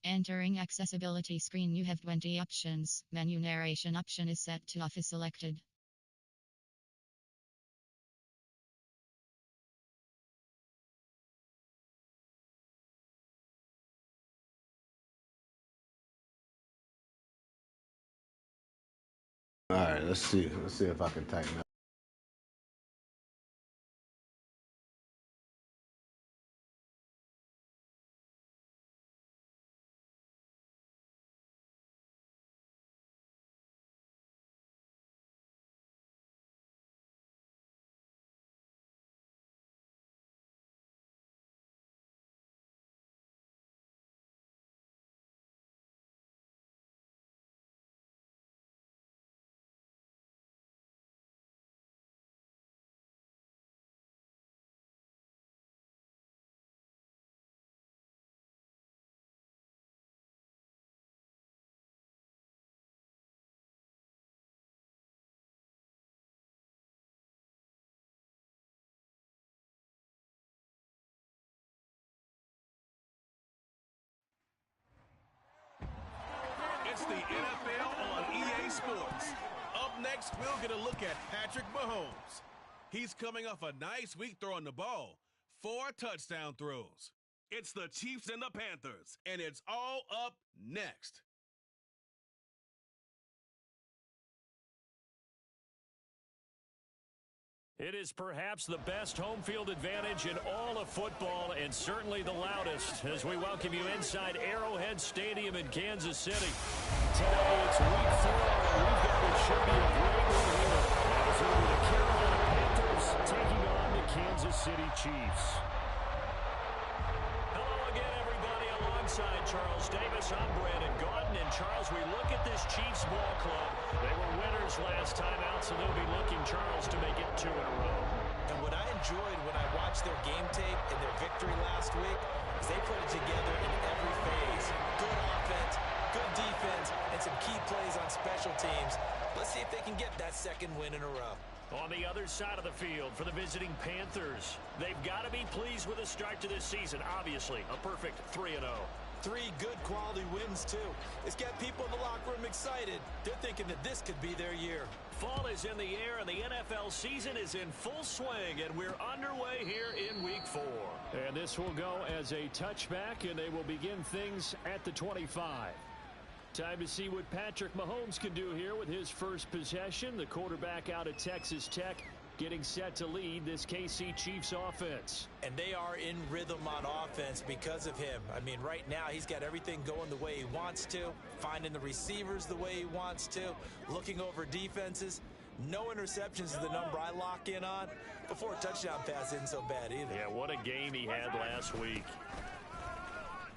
Entering accessibility screen, you have 20 options. Menu narration option is set to off is selected. All right, let's see. Let's see if I can tighten up. It's the NFL on EA Sports. Up next, we'll get a look at Patrick Mahomes. He's coming off a nice week throwing the ball. 4 touchdown throws. It's the Chiefs and the Panthers, and it's all up next. It is perhaps the best home field advantage in all of football, and certainly the loudest, as we welcome you inside Arrowhead Stadium in Kansas City. Today it's week 4, and we've got what should be a great one here, as it'll be the Carolina Panthers taking on the Kansas City Chiefs. Hello again, everybody. Alongside Charles Davis, I'm Brandon Gaudin. And Charles, we look at this Chiefs ball club. They were winners last time out, so they'll be looking, Charles, to make it 2 in a row. And what I enjoyed when I watched their game tape and their victory last week is they put it together in every phase. Good offense, good defense, and some key plays on special teams. Let's see if they can get that second win in a row. On the other side of the field for the visiting Panthers, they've got to be pleased with the start to this season. Obviously, a perfect 3-0. 3 good quality wins, too. It's got people in the locker room excited. They're thinking that this could be their year. Fall is in the air, and the NFL season is in full swing, and we're underway here in Week 4. And this will go as a touchback, and they will begin things at the 25. Time to see what Patrick Mahomes can do here with his first possession. The quarterback out of Texas Tech getting set to lead this KC Chiefs offense. And they are in rhythm on offense because of him. I mean, right now he's got everything going the way he wants to, finding the receivers the way he wants to, looking over defenses. No interceptions is the number I lock in on. Before a touchdown pass isn't so bad either. Yeah, what a game he had last week.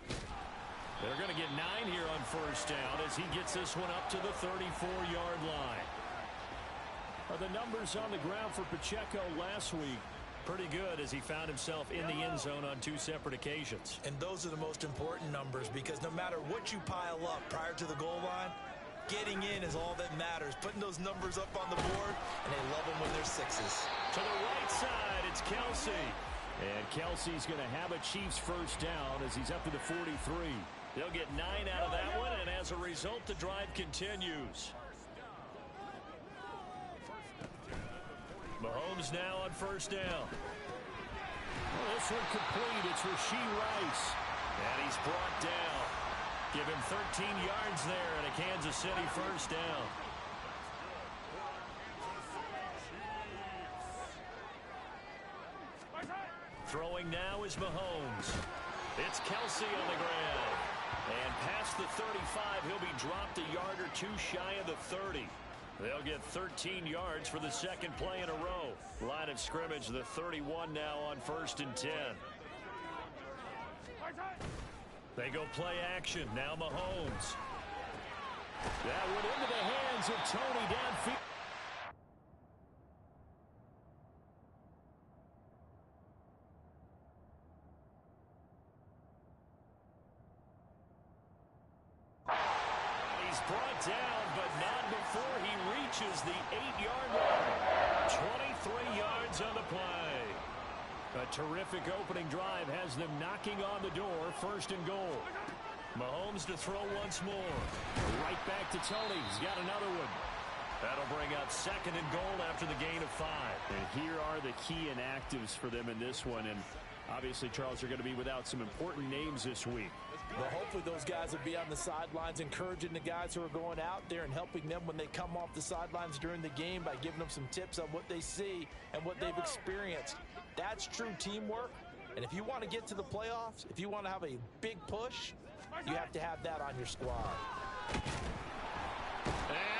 They're going to get 9 here on first down as he gets this one up to the 34-yard line. The numbers on the ground for Pacheco last week, pretty good as he found himself in the end zone on 2 separate occasions. And those are the most important numbers because no matter what you pile up prior to the goal line, getting in is all that matters. Putting those numbers up on the board, and they love them when they're 6s. To the right side, it's Kelsey. And Kelsey's going to have a Chiefs first down as he's up to the 43. They'll get 9 out of that one, and as a result, the drive continues. Mahomes now on first down. Well, this one complete. It's Rashee Rice. And he's brought down. Give him 13 yards there and a Kansas City first down. Throwing now is Mahomes. It's Kelsey on the ground. And past the 35, he'll be dropped a yard or 2 shy of the 30. They'll get 13 yards for the second play in a row. Line of scrimmage, the 31 now on 1st and 10. They go play action. Now Mahomes. That went into the hands of Tony downfield. He's brought down, but not before he reaches the 8-yard line. 23 yards on the play. A terrific opening drive has them knocking on the door, 1st and goal. Mahomes to throw once more. Right back to Tony. He's got another one. That'll bring up 2nd and goal after the gain of 5. And here are the key inactives for them in this one. And obviously, Charles, they're going to be without some important names this week. Well, hopefully those guys will be on the sidelines encouraging the guys who are going out there and helping them when they come off the sidelines during the game by giving them some tips on what they see and what they've experienced. That's true teamwork. And if you want to get to the playoffs, if you want to have a big push, you have to have that on your squad. And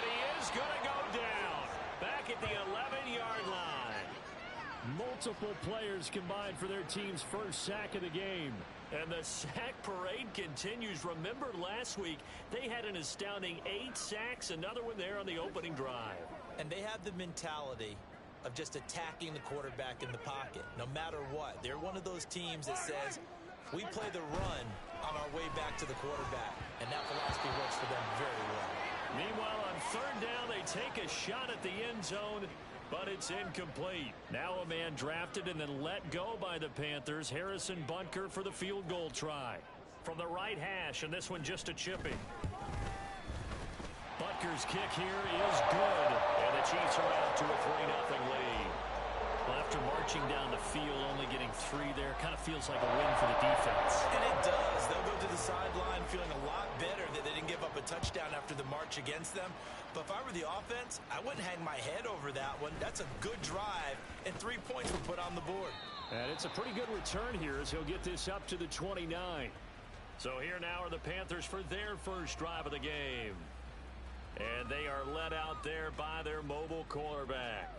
he is going to go down back at the 11-yard line. Multiple players combined for their team's first sack of the game. And the sack parade continues. Remember last week, they had an astounding 8 sacks, another one there on the opening drive. And they have the mentality of just attacking the quarterback in the pocket, no matter what. They're one of those teams that says, we play the run on our way back to the quarterback. And that philosophy works for them very well. Meanwhile, on 3rd down, they take a shot at the end zone, but it's incomplete. Now a man drafted and then let go by the Panthers. Harrison Butker for the field goal try. From the right hash, and this one just a chipping. Butker's kick here is good, and the Chiefs are out to a 3-0 lead. Well, after marching down the field, only getting 3 there, kind of feels like a win for the defense. And it does. They'll go to the sideline feeling a lot better that they didn't give up a touchdown after the march against them. But if I were the offense, I wouldn't hang my head over that one. That's a good drive, and 3 points were put on the board. And it's a pretty good return here as he'll get this up to the 29. So here now are the Panthers for their first drive of the game. And they are led out there by their mobile quarterback.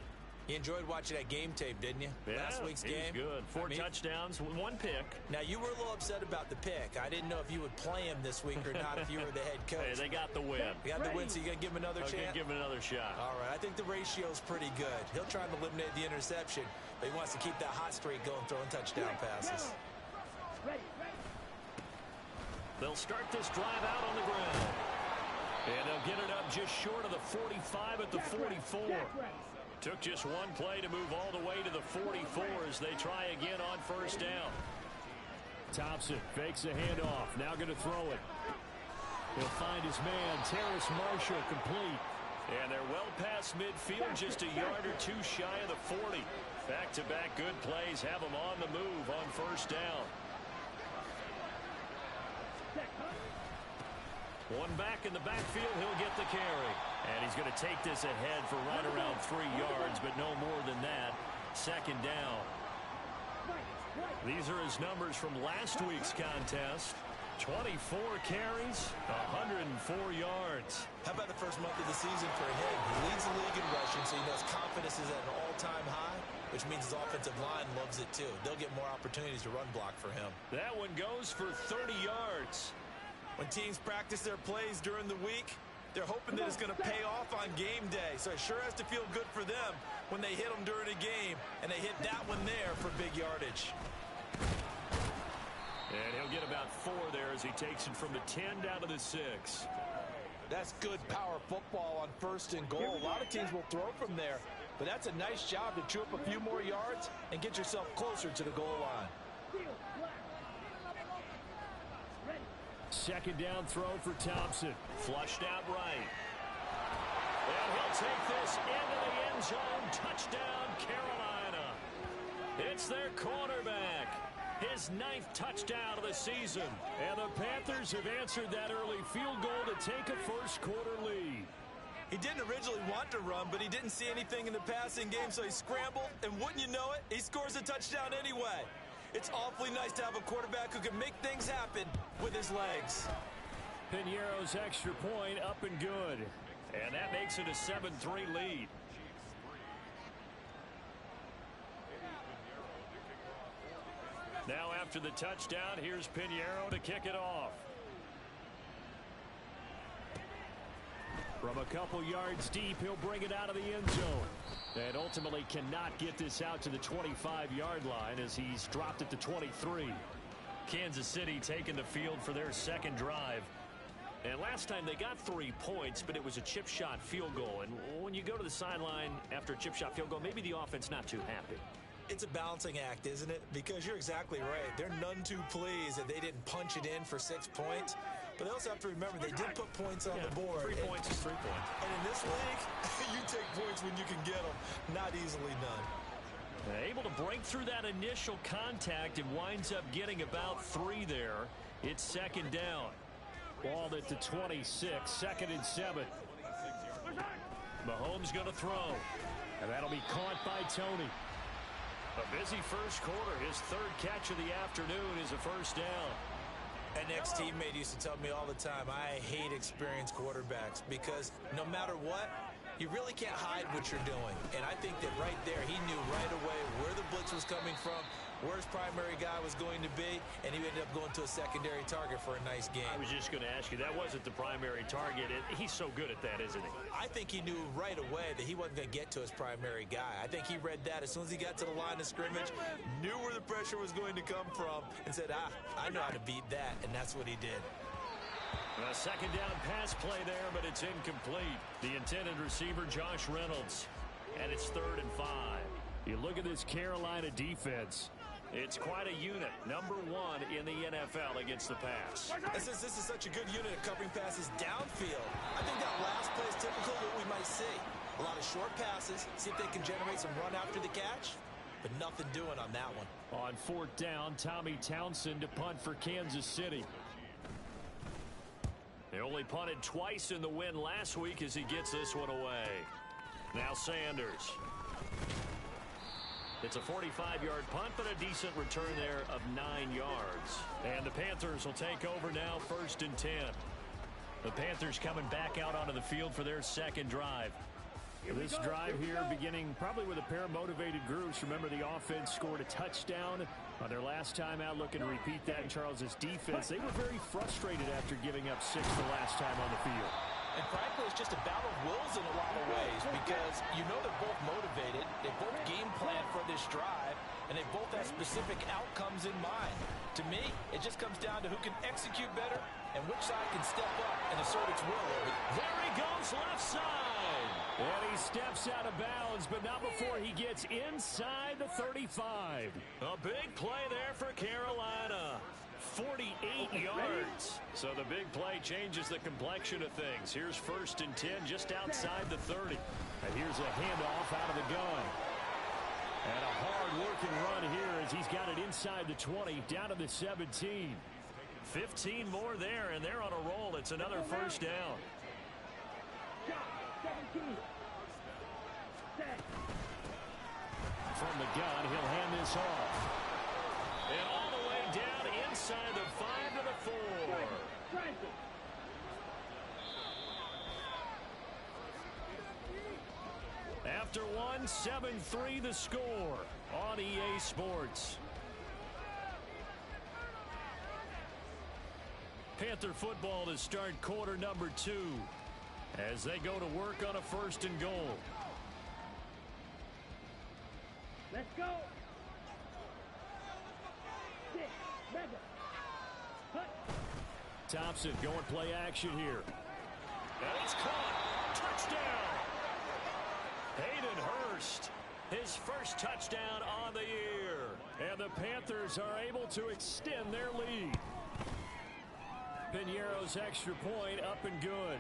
You enjoyed watching that game tape, didn't you? Yeah, Last week's game. Good. 4 touchdowns, 1 pick. Now, you were a little upset about the pick. I didn't know if you would play him this week or not if you were the head coach. Hey, they got the win. They got the win, so you going to give him another chance? Give him another shot. All right, I think the ratio's pretty good. He'll try and eliminate the interception, but he wants to keep that hot streak going, throwing touchdown passes. They'll start this drive out on the ground. And they'll get it up just short of the 45 at the 44. Took just 1 play to move all the way to the 44 as they try again on 1st down. Thompson fakes a handoff. Now going to throw it. He'll find his man, Terrace Marshall, complete. And they're well past midfield, just a yard or 2 shy of the 40. Back-to-back good plays have them on the move on 1st down. 1 back in the backfield, he'll get the carry. And he's going to take this ahead for right around 3 yards, but no more than that. 2nd down. These are his numbers from last week's contest. 24 carries, 104 yards. How about the first month of the season for him? He leads the league in rushing, so he knows confidence is at an all-time high, which means his offensive line loves it too. They'll get more opportunities to run block for him. That one goes for 30 yards. When teams practice their plays during the week, they're hoping that it's going to pay off on game day. So it sure has to feel good for them when they hit them during a game, and they hit that one there for big yardage. And he'll get about 4 there as he takes it from the 10 down to the 6. That's good power football on 1st and goal. A lot of teams will throw from there, but that's a nice job to chew up a few more yards and get yourself closer to the goal line. 2nd down throw for Thompson. Flushed out right. And he'll take this into the end zone. Touchdown, Carolina. It's their quarterback. His 9th touchdown of the season. And the Panthers have answered that early field goal to take a first-quarter lead. He didn't originally want to run, but he didn't see anything in the passing game, so he scrambled, and wouldn't you know it, he scores a touchdown anyway. It's awfully nice to have a quarterback who can make things happen with his legs. Piñeiro's extra point up and good. And that makes it a 7-3 lead. Now after the touchdown, here's Piñeiro to kick it off. From a couple yards deep, he'll bring it out of the end zone. And ultimately cannot get this out to the 25-yard line as he's dropped it to 23. Kansas City taking the field for their 2nd drive. And last time they got 3 points, but it was a chip shot field goal. And when you go to the sideline after a chip shot field goal, maybe the offense not too happy. It's a balancing act, isn't it? Because you're exactly right. They're none too pleased that they didn't punch it in for 6 points. But they also have to remember they did put points on the board. 3 points is 3 points. And in this league, you take points when you can get them. Not easily done. Able to break through that initial contact and winds up getting about 3 there. It's second down. Ball at the 26, 2nd and 7. Mahomes going to throw. And that'll be caught by Tony. A busy first quarter. His 3rd catch of the afternoon is a first down. An ex-teammate used to tell me all the time, I hate experienced quarterbacks because no matter what, you really can't hide what you're doing. And I think that right there, he knew right away where the blitz was coming from, where his primary guy was going to be, and he ended up going to a secondary target for a nice game. I was just going to ask you, that wasn't the primary target. He's so good at that, isn't he? I think he knew right away that he wasn't going to get to his primary guy. I think he read that as soon as he got to the line of scrimmage, knew where the pressure was going to come from, and said, I know how to beat that, and that's what he did. A second down pass play there, but it's incomplete. The intended receiver, Josh Reynolds. And it's 3rd and 5. You look at this Carolina defense. It's quite a unit. Number 1 in the NFL against the pass. And since this is such a good unit at covering passes downfield, I think that last play is typical of what we might see. A lot of short passes, see if they can generate some run after the catch, but nothing doing on that one. On 4th down, Tommy Townsend to punt for Kansas City. They only punted twice in the win last week as he gets this one away. Now Sanders. It's a 45-yard punt, but a decent return there of 9 yards. And the Panthers will take over now, 1st and 10. The Panthers coming back out onto the field for their 2nd drive. This drive here beginning probably with a pair of motivated groups. Remember, the offense scored a touchdown on their last time out, looking to repeat that in Charles's defense. They were very frustrated after giving up 6 the last time on the field. And frankly, it's just a battle of wills in a lot of ways because you know they're both motivated. They both game plan for this drive, and they both have specific outcomes in mind. To me, it just comes down to who can execute better and which side can step up and assert its will. There he goes, left side. And he steps out of bounds, but not before he gets inside the 35. A big play there for Carolina. 48 yards. So the big play changes the complexion of things. Here's 1st and 10 just outside the 30. And here's a handoff out of the gun. And a hard-working run here as he's got it inside the 20, down to the 17. 15 more there, and they're on a roll. It's another first down. From the gun, he'll hand this off. And all the way down inside the 5 to the 4. After one, 7-3 the score on EA Sports. Panther football to start quarter number 2 as they go to work on a 1st and goal. Let's go. Thompson going play action here. And it's caught. Touchdown. Hayden Hurst, his first touchdown on the year. And the Panthers are able to extend their lead. Piñeiro's extra point up and good.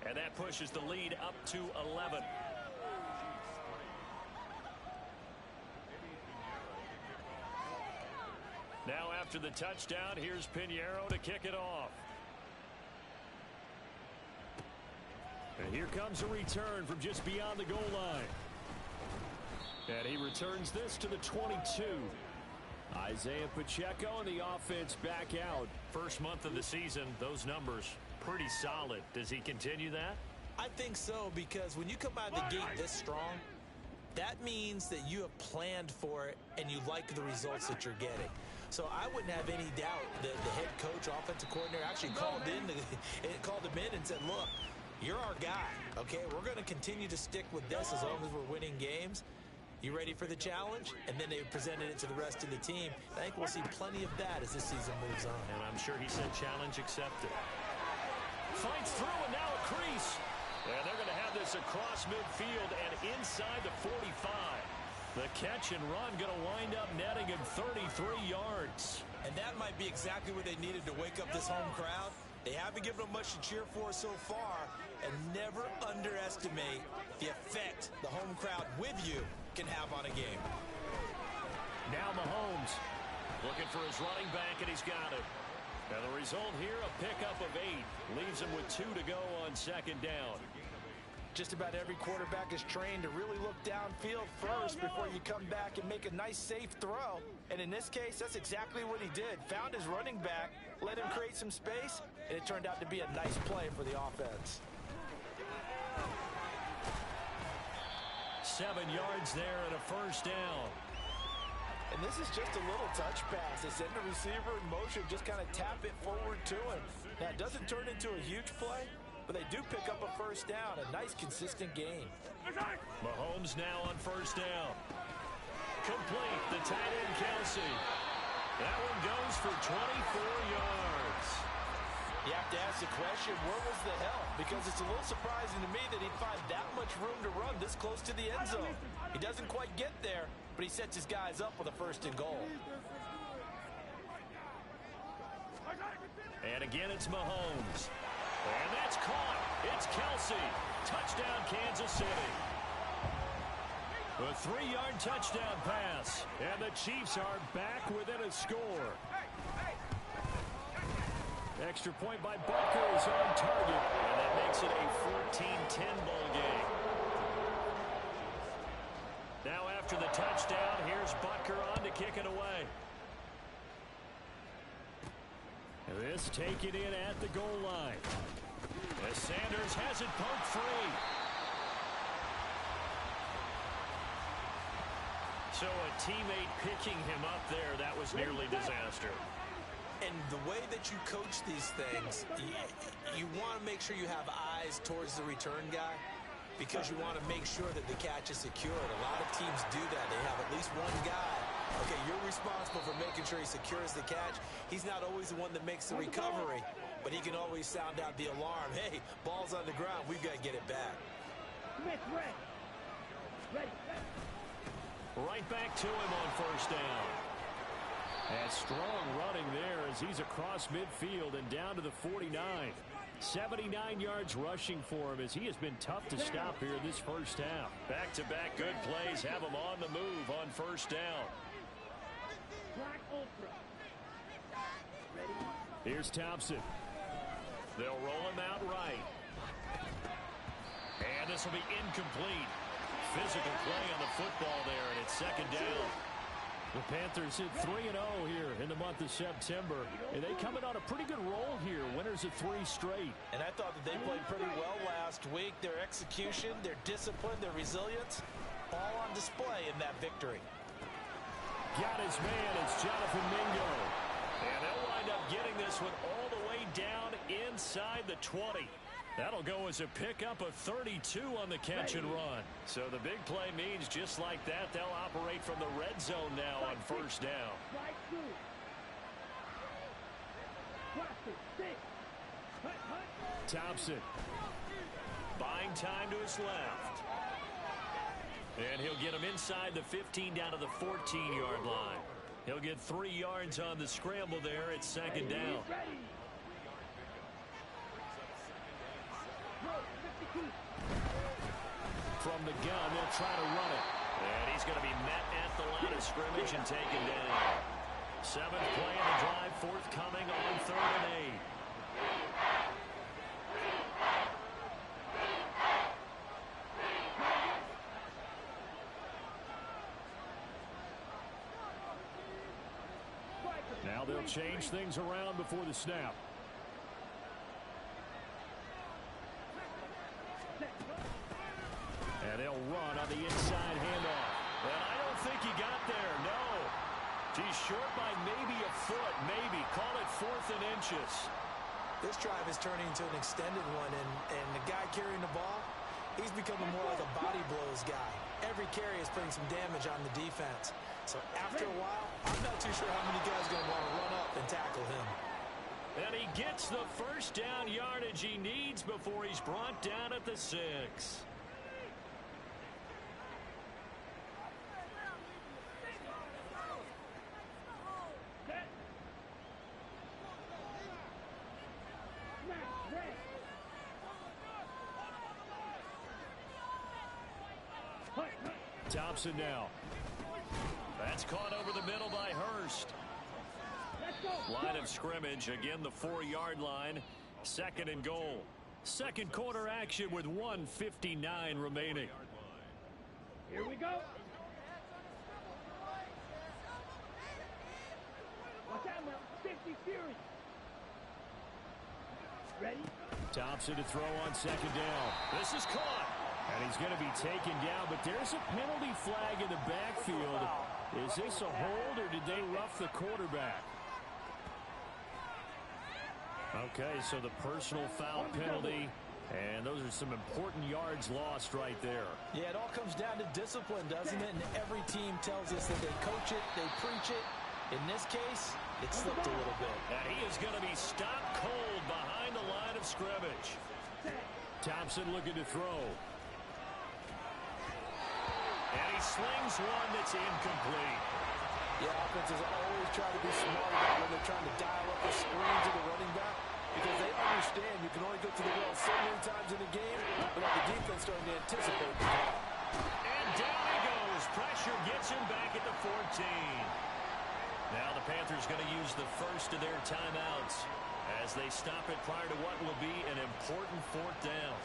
And that pushes the lead up to 11. Now after the touchdown, here's Piñeiro to kick it off. And here comes a return from just beyond the goal line. And he returns this to the 22. Isaiah Pacheco and the offense back out. First month of the season, those numbers pretty solid. Does he continue that? I think so, because when you come out of the gate this strong, that means that you have planned for it and you like the results that you're getting. So I wouldn't have any doubt that the head coach, offensive coordinator, actually called him in and said, look, you're our guy, okay? We're going to continue to stick with this as long as we're winning games. You ready for the challenge? And then they presented it to the rest of the team. I think we'll see plenty of that as this season moves on. And I'm sure he said challenge accepted. Fights through and now a crease. And they're going to have this across midfield and inside the 45. The catch and run going to wind up netting him 33 yards. And that might be exactly what they needed to wake up this home crowd. They haven't given him much to cheer for so far, and never underestimate the effect the home crowd with you can have on a game. Now Mahomes looking for his running back, and he's got it. And the result here, a pickup of 8. Leaves him with 2 to go on second down. Just about every quarterback is trained to really look downfield first before you come back and make a nice, safe throw. And in this case, that's exactly what he did. Found his running back, let him create some space, and it turned out to be a nice play for the offense. 7 yards there and a first down. And this is just a little touch pass. They send the receiver in motion, just kind of tap it forward to him. Now, it doesn't turn into a huge play, but they do pick up a first down, a nice, consistent gain. Mahomes now on first down. Complete, the tight end, Kelsey. That one goes for 24 yards. You have to ask the question, where was the help? Because it's a little surprising to me that he'd find that much room to run this close to the end zone. He doesn't quite get there, but he sets his guys up with a first and goal. And again, it's Mahomes. And that's caught. It's Kelsey. Touchdown, Kansas City. A 3-yard touchdown pass. And the Chiefs are back within a score. Extra point by Butker is on target. And that makes it a 14-10 ball game. Now after the touchdown, here's Butker on to kick it away. This taken in at the goal line. As Sanders has it poked free. So a teammate picking him up there, that was nearly disaster. And the way that you coach these things, you want to make sure you have eyes towards the return guy because you want to make sure that the catch is secured. A lot of teams do that. They have at least one guy. Okay, you're responsible for making sure he secures the catch. He's not always the one that makes the recovery, but he can always sound out the alarm. Hey, ball's on the ground. We've got to get it back. Right back to him on first down. And strong running there as he's across midfield and down to the 49. 79 yards rushing for him as he has been tough to stop here this first half. Back-to-back good plays have him on the move on first down. Here's Thompson. They'll roll him out right. And this will be incomplete. Physical play on the football there, and it's second down. The Panthers hit 3-0 here in the month of September, and they come in on a pretty good roll here, winners of 3 straight. And I thought that they played pretty well last week. Their execution, their discipline, their resilience, all on display in that victory. Got his man, it's Jonathan Mingo. And they'll wind up getting this one all the way down inside the 20. That'll go as a pickup of 32 on the catch and run. So the big play means just like that, they'll operate from the red zone now on first down. Thompson buying time to his left. And he'll get him inside the 15 down to the 14-yard line. He'll get 3 yards on the scramble there. It's second down. From the gun, they'll try to run it. And he's going to be met at the line of scrimmage and taken down. 7th play of the drive, forthcoming on 3rd and 8. Now they'll change things around before the snap. And they'll run on the inside handoff. And I don't think he got there, no. He's short by maybe a foot, maybe. Call it 4th and inches. This drive is turning into an extended one, and the guy carrying the ball, he's becoming more like a body blows guy. Every carry is putting some damage on the defense. So after a while, I'm not too sure how many guys are going to want to run up and tackle him. And he gets the first down yardage he needs before he's brought down at the 6. Thompson now. That's caught over the middle by Hurst. Line of scrimmage, again the 4-yard line. 2nd and goal. Second quarter action with 1:59 remaining. Here we go. Watch out now. 50 Fury. Ready? Thompson to throw on 2nd down. This is caught. And he's going to be taken down, but there's a penalty flag in the backfield. Is this a hold, or did they rough the quarterback? Okay, so the personal foul penalty, and those are some important yards lost right there. Yeah, it all comes down to discipline, doesn't it? And every team tells us that they coach it, they preach it. In this case, it slipped a little bit. And he is going to be stopped cold behind the line of scrimmage. Thompson looking to throw. And he slings one that's incomplete. Yeah, offenses always try to be smart about when they're trying to dial up a screen to the running back, because they understand you can only go to the well so many times in a game without the defense starting to anticipate the call. And down he goes. Pressure gets him back at the 14. Now the Panthers going to use the first of their timeouts as they stop it prior to what will be an important 4th down.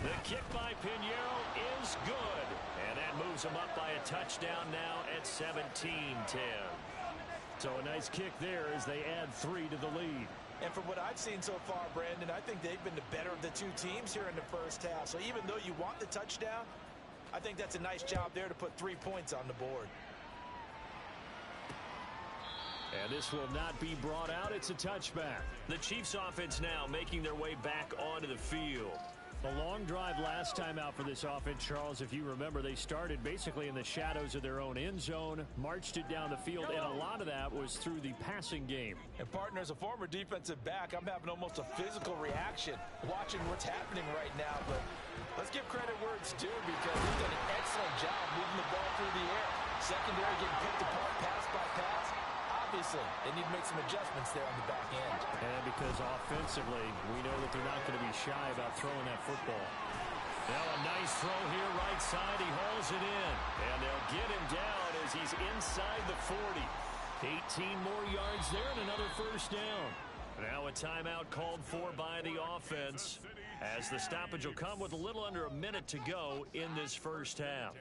The kick by Pinheiro is good. And that moves them up by a touchdown now at 17-10. So a nice kick there as they add 3 to the lead. And from what I've seen so far, Brandon, I think they've been the better of the two teams here in the first half. So even though you want the touchdown, I think that's a nice job there to put 3 points on the board. And this will not be brought out. It's a touchback. The Chiefs offense now making their way back onto the field. A long drive last time out for this offense, Charles. If you remember, they started basically in the shadows of their own end zone, marched it down the field, and a lot of that was through the passing game. And partner, as a former defensive back, I'm having almost a physical reaction watching what's happening right now. But let's give credit where it's due, because they've done an excellent job moving the ball through the air. Secondary getting picked apart pass by pass. Obviously, they need to make some adjustments there on the back end. And because offensively, we know that they're not going to be shy about throwing that football. Now a nice throw here, right side. He hauls it in. And they'll get him down as he's inside the 40. 18 more yards there and another first down. Now a timeout called for by the offense, as the stoppage will come with a little under a minute to go in this first half.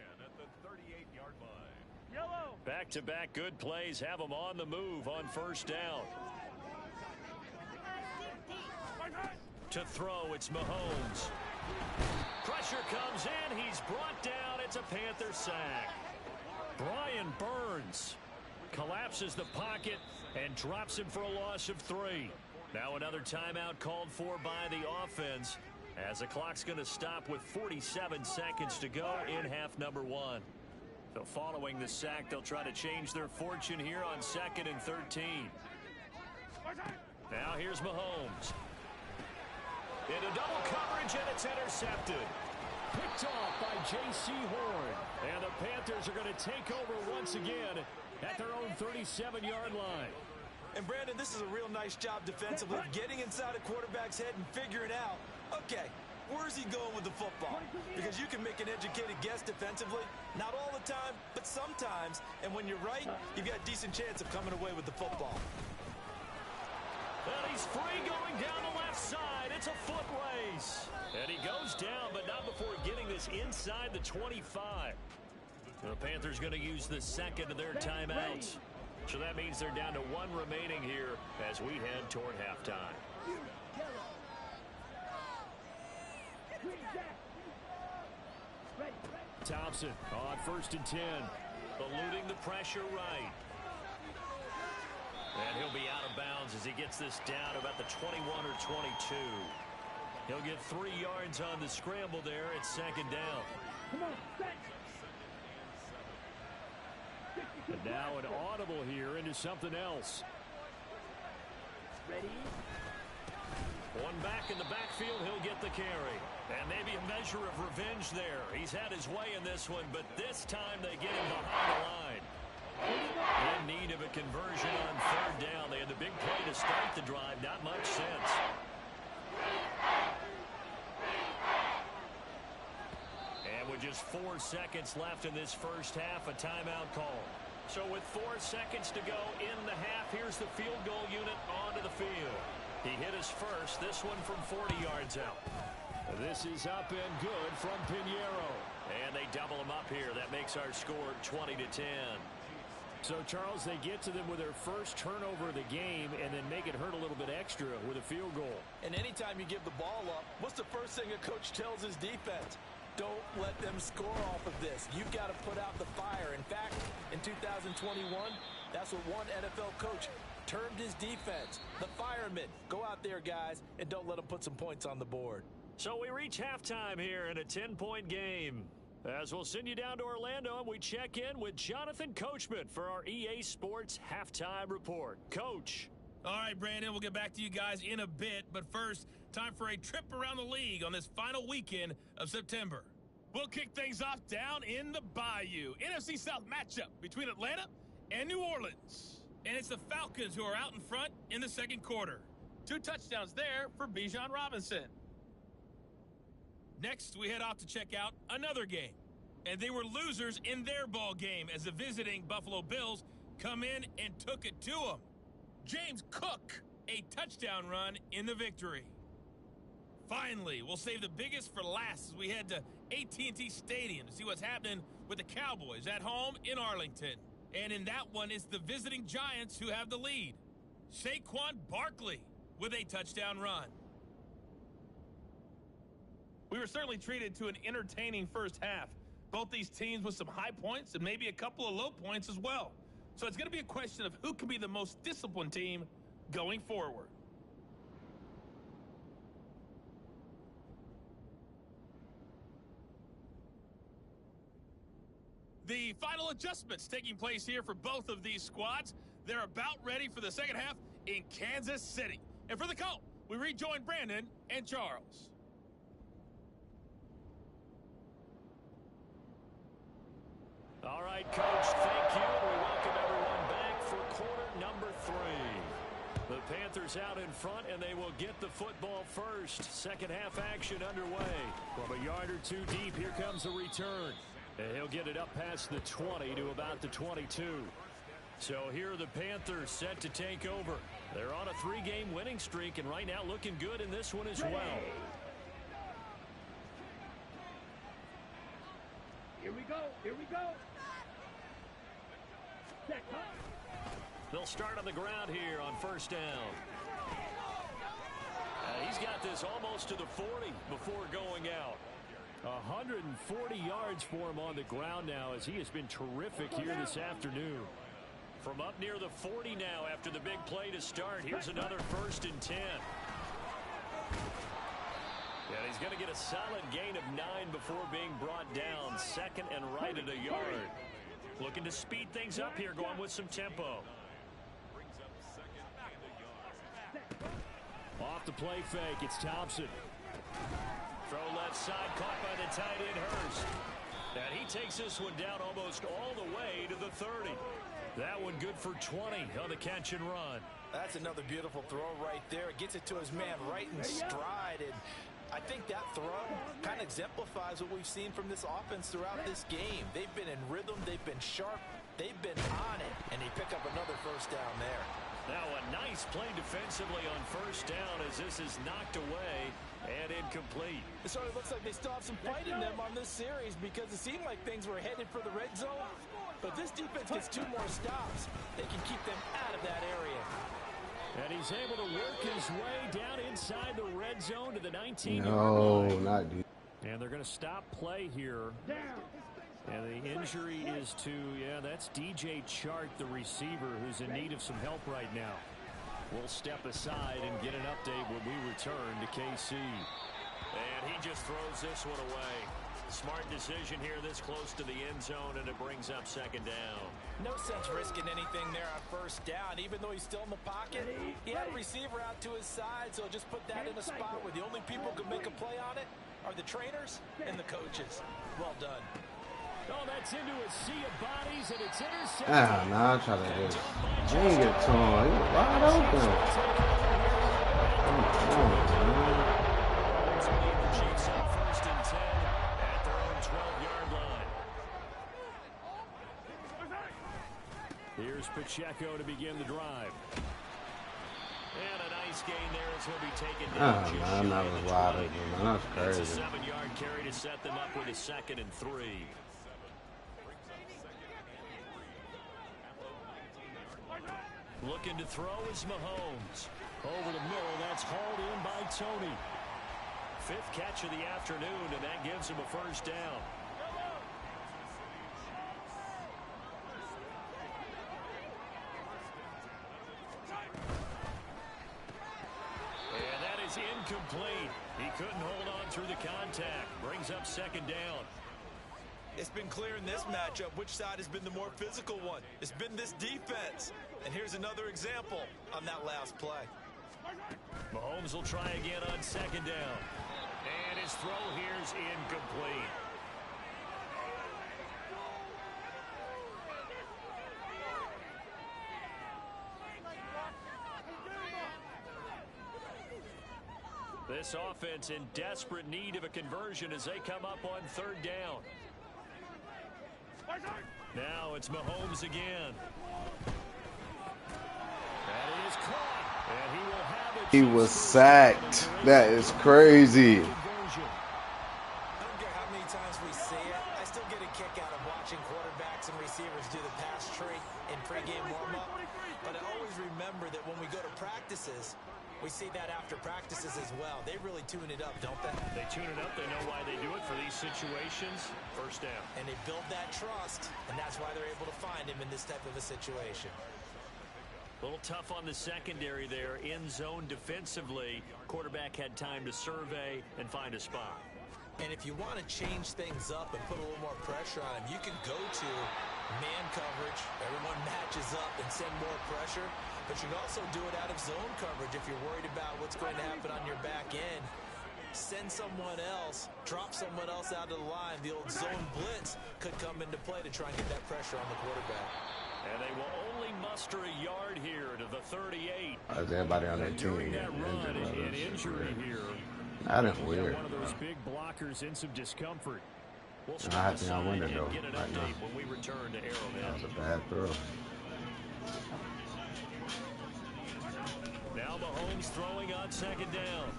Back-to-back good plays have them on the move on first down. To throw, it's Mahomes. Pressure comes in. He's brought down. It's a Panther sack. Brian Burns collapses the pocket and drops him for a loss of 3. Now another timeout called for by the offense, as the clock's going to stop with 47 seconds to go in half number 1. So following the sack, they'll try to change their fortune here on 2nd and 13. Now here's Mahomes. Into double coverage, and it's intercepted. Picked off by J.C. Horn. And the Panthers are going to take over once again at their own 37-yard line. And Brandon, this is a real nice job defensively, getting inside a quarterback's head and figuring out, okay, where's he going with the football? Because you can make an educated guess defensively. Not all the time, but sometimes. And when you're right, you've got a decent chance of coming away with the football. And he's free going down the left side. It's a foot race. And he goes down, but not before getting this inside the 25. The Panthers going to use the second of their timeouts. So that means they're down to 1 remaining here as we head toward halftime. Thompson on 1st and 10. Eluding the pressure right. And he'll be out of bounds as he gets this down about the 21 or 22. He'll get 3 yards on the scramble there. It's 2nd down. And now an audible here into something else. Ready? One back in the backfield, he'll get the carry. And maybe a measure of revenge there. He's had his way in this one, but this time they get him behind the line. In need of a conversion on 3rd down. They had the big play to start the drive, not much sense. And with just 4 seconds left in this first half, a timeout call. So with 4 seconds to go in the half, here's the field goal unit onto the field. He hit his first, this one from 40 yards out. This is up and good from Pinheiro. And they double him up here. That makes our score 20-10. So, Charles, they get to them with their first turnover of the game and then make it hurt a little bit extra with a field goal. And anytime you give the ball up, what's the first thing a coach tells his defense? Don't let them score off of this. You've got to put out the fire. In fact, in 2021, that's what one NFL coach termed his defense. The firemen. Go out there, guys, and don't let them put some points on the board. So we reach halftime here in a 10-point game. As we'll send you down to Orlando, and we check in with Jonathan Coachman for our EA Sports Halftime Report. Coach. All right, Brandon, we'll get back to you guys in a bit. But first, time for a trip around the league on this final weekend of September. We'll kick things off down in the Bayou. NFC South matchup between Atlanta and New Orleans. And it's the Falcons who are out in front in the second quarter. 2 touchdowns there for Bijan Robinson. Next, we head off to check out another game. And they were losers in their ball game as the visiting Buffalo Bills come in and took it to them. James Cook, a touchdown run in the victory. Finally, we'll save the biggest for last as we head to AT&T Stadium to see what's happening with the Cowboys at home in Arlington. And in that one, it's the visiting Giants who have the lead. Saquon Barkley with a touchdown run. We were certainly treated to an entertaining first half. Both these teams with some high points and maybe a couple of low points as well. So it's going to be a question of who can be the most disciplined team going forward. The final adjustments taking place here for both of these squads. They're about ready for the second half in Kansas City. And for the call, we rejoin Brandon and Charles. All right, Coach, thank you. We welcome everyone back for quarter number 3. The Panthers out in front, and they will get the football first. Second half action underway. From a yard or 2 deep, here comes a return. And he'll get it up past the 20 to about the 22. So here are the Panthers set to take over. They're on a 3-game winning streak, and right now looking good in this one as well. Here we go. Here we go. They'll start on the ground here on first down. He's got this almost to the 40 before going out. 140 yards for him on the ground now as he has been terrific here this afternoon. From up near the 40 now after the big play to start. Here's another 1st and 10. And he's going to get a solid gain of 9 before being brought down. Second and right at a yard. Looking to speed things up here, going with some tempo. Off the play fake, it's Thompson. Throw left side, caught by the tight end Hurst. And he takes this one down almost all the way to the 30. That one good for 20 on the catch and run. That's another beautiful throw right there. Gets it to his man right in stride. And I think that throw kind of exemplifies what we've seen from this offense throughout this game. They've been in rhythm. They've been sharp. They've been on it. And they pick up another first down there. Now a nice play defensively on first down as this is knocked away and incomplete. It sort of looks like they still have some fight in them on this series because it seemed like things were headed for the red zone. But this defense gets 2 more stops. They can keep them out of that area. And he's able to work his way down inside the red zone to the 19-yard No, line. not deep. And they're going to stop play here. And the injury is to, that's DJ Chark, the receiver, who's in need of some help right now. We'll step aside and get an update when we return to KC. And he just throws this one away. Smart decision here this close to the end zone, and it brings up second down. No sense risking anything there on first down, even though he's still in the pocket. He had a receiver out to his side, so just put that in a spot where the only people who can make a play on it are the trainers and the coaches. Well done. Oh, that's into a sea of bodies, and it's intercepted. Nah, I'm trying to just bring it to him. He's wide open. Come on, man. It's lead the Chiefs on 1st and 10 at their own 12-yard Pacheco to begin the drive. And a nice gain there as he'll be taken Oh, down. man, that was wide open, man. That's crazy. It's a 7-yard carry to set them up with a 2nd and 3. Looking to throw is Mahomes. Over the middle, that's hauled in by Tony. 5th catch of the afternoon, and that gives him a 1st down. And that is incomplete. He couldn't hold on through the contact. Brings up 2nd down. It's been clear in this matchup which side has been the more physical one. It's been this defense. And here's another example on that last play. Mahomes will try again on 2nd down. And his throw here's incomplete. This offense in desperate need of a conversion as they come up on 3rd down. Now it's Mahomes again. That is caught. And he will have it. He was sacked. That is crazy. I don't care how many times we see it. I still get a kick out of watching quarterbacks and receivers do the pass tree in pregame warm-up. But I always remember that when we go to practices, we see that after practices as well. They really tune it up, don't they? They tune it up. They know why they do it for these situations. 1st down. And they build that trust, and that's why they're able to find him in this type of a situation. A little tough on the secondary there. In zone defensively. Quarterback had time to survey and find a spot. And if you want to change things up and put a little more pressure on him, you can go to man coverage. Everyone matches up and send more pressure. But you can also do it out of zone coverage if you're worried about what's going to happen on your back end. Send someone else, drop someone else out of the line. The old zone blitz could come into play to try and get that pressure on the quarterback. And they will only muster a yard here to the 38. Is everybody on that team? During that run, an injury here. That is weird. One of those big blockers in some discomfort. We'll I think I win it, though, get an right update now. when we return to Arrowhead. That was a bad throw. Now Mahomes throwing on 2nd down.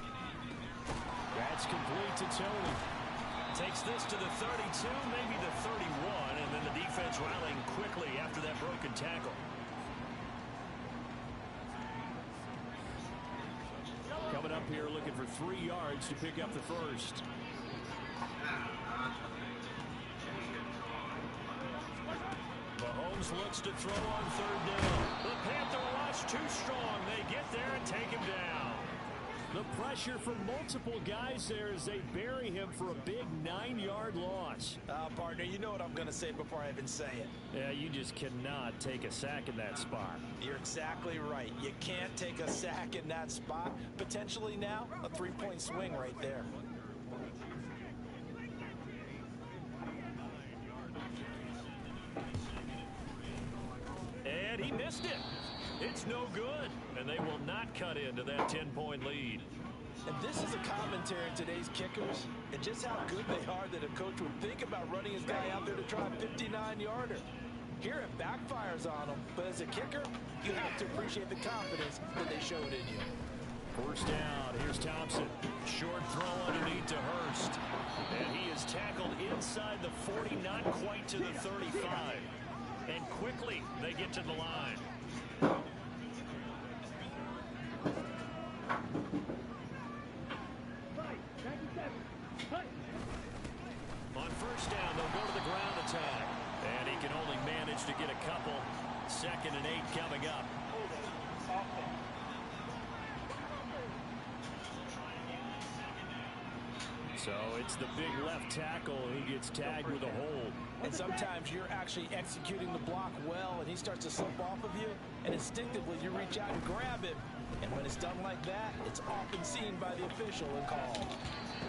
That's complete to Tony. Takes this to the 32, maybe the 31, and then the defense rallying quickly after that broken tackle. Coming up here looking for 3 yards to pick up the 1st. Mahomes looks to throw on 3rd down. The Panther rush too strong. They get there and take him down. The pressure from multiple guys there as they bury him for a big 9-yard loss. Partner, you know what I'm going to say before I even say it. Yeah, you just cannot take a sack in that spot. You're exactly right. You can't take a sack in that spot. Potentially now, a 3-point swing right there. And he missed it. It's no good. And they will not cut into that 10-point lead. And this is a commentary on today's kickers and just how good they are that a coach would think about running his guy out there to try a 59-yarder. Here it backfires on him, but as a kicker, you have to appreciate the confidence that they showed in you. 1st down. Here's Thompson. Short throw underneath to Hurst. And he is tackled inside the 40, not quite to the 35. And quickly, they get to the line. On 1st down, they'll go to the ground attack. And he can only manage to get a couple. 2nd and 8 coming up. So it's the big left tackle who gets tagged with a hold. And sometimes you're actually executing the block well, and he starts to slip off of you, and instinctively you reach out and grab him. And when it's done like that, it's often seen by the official and called.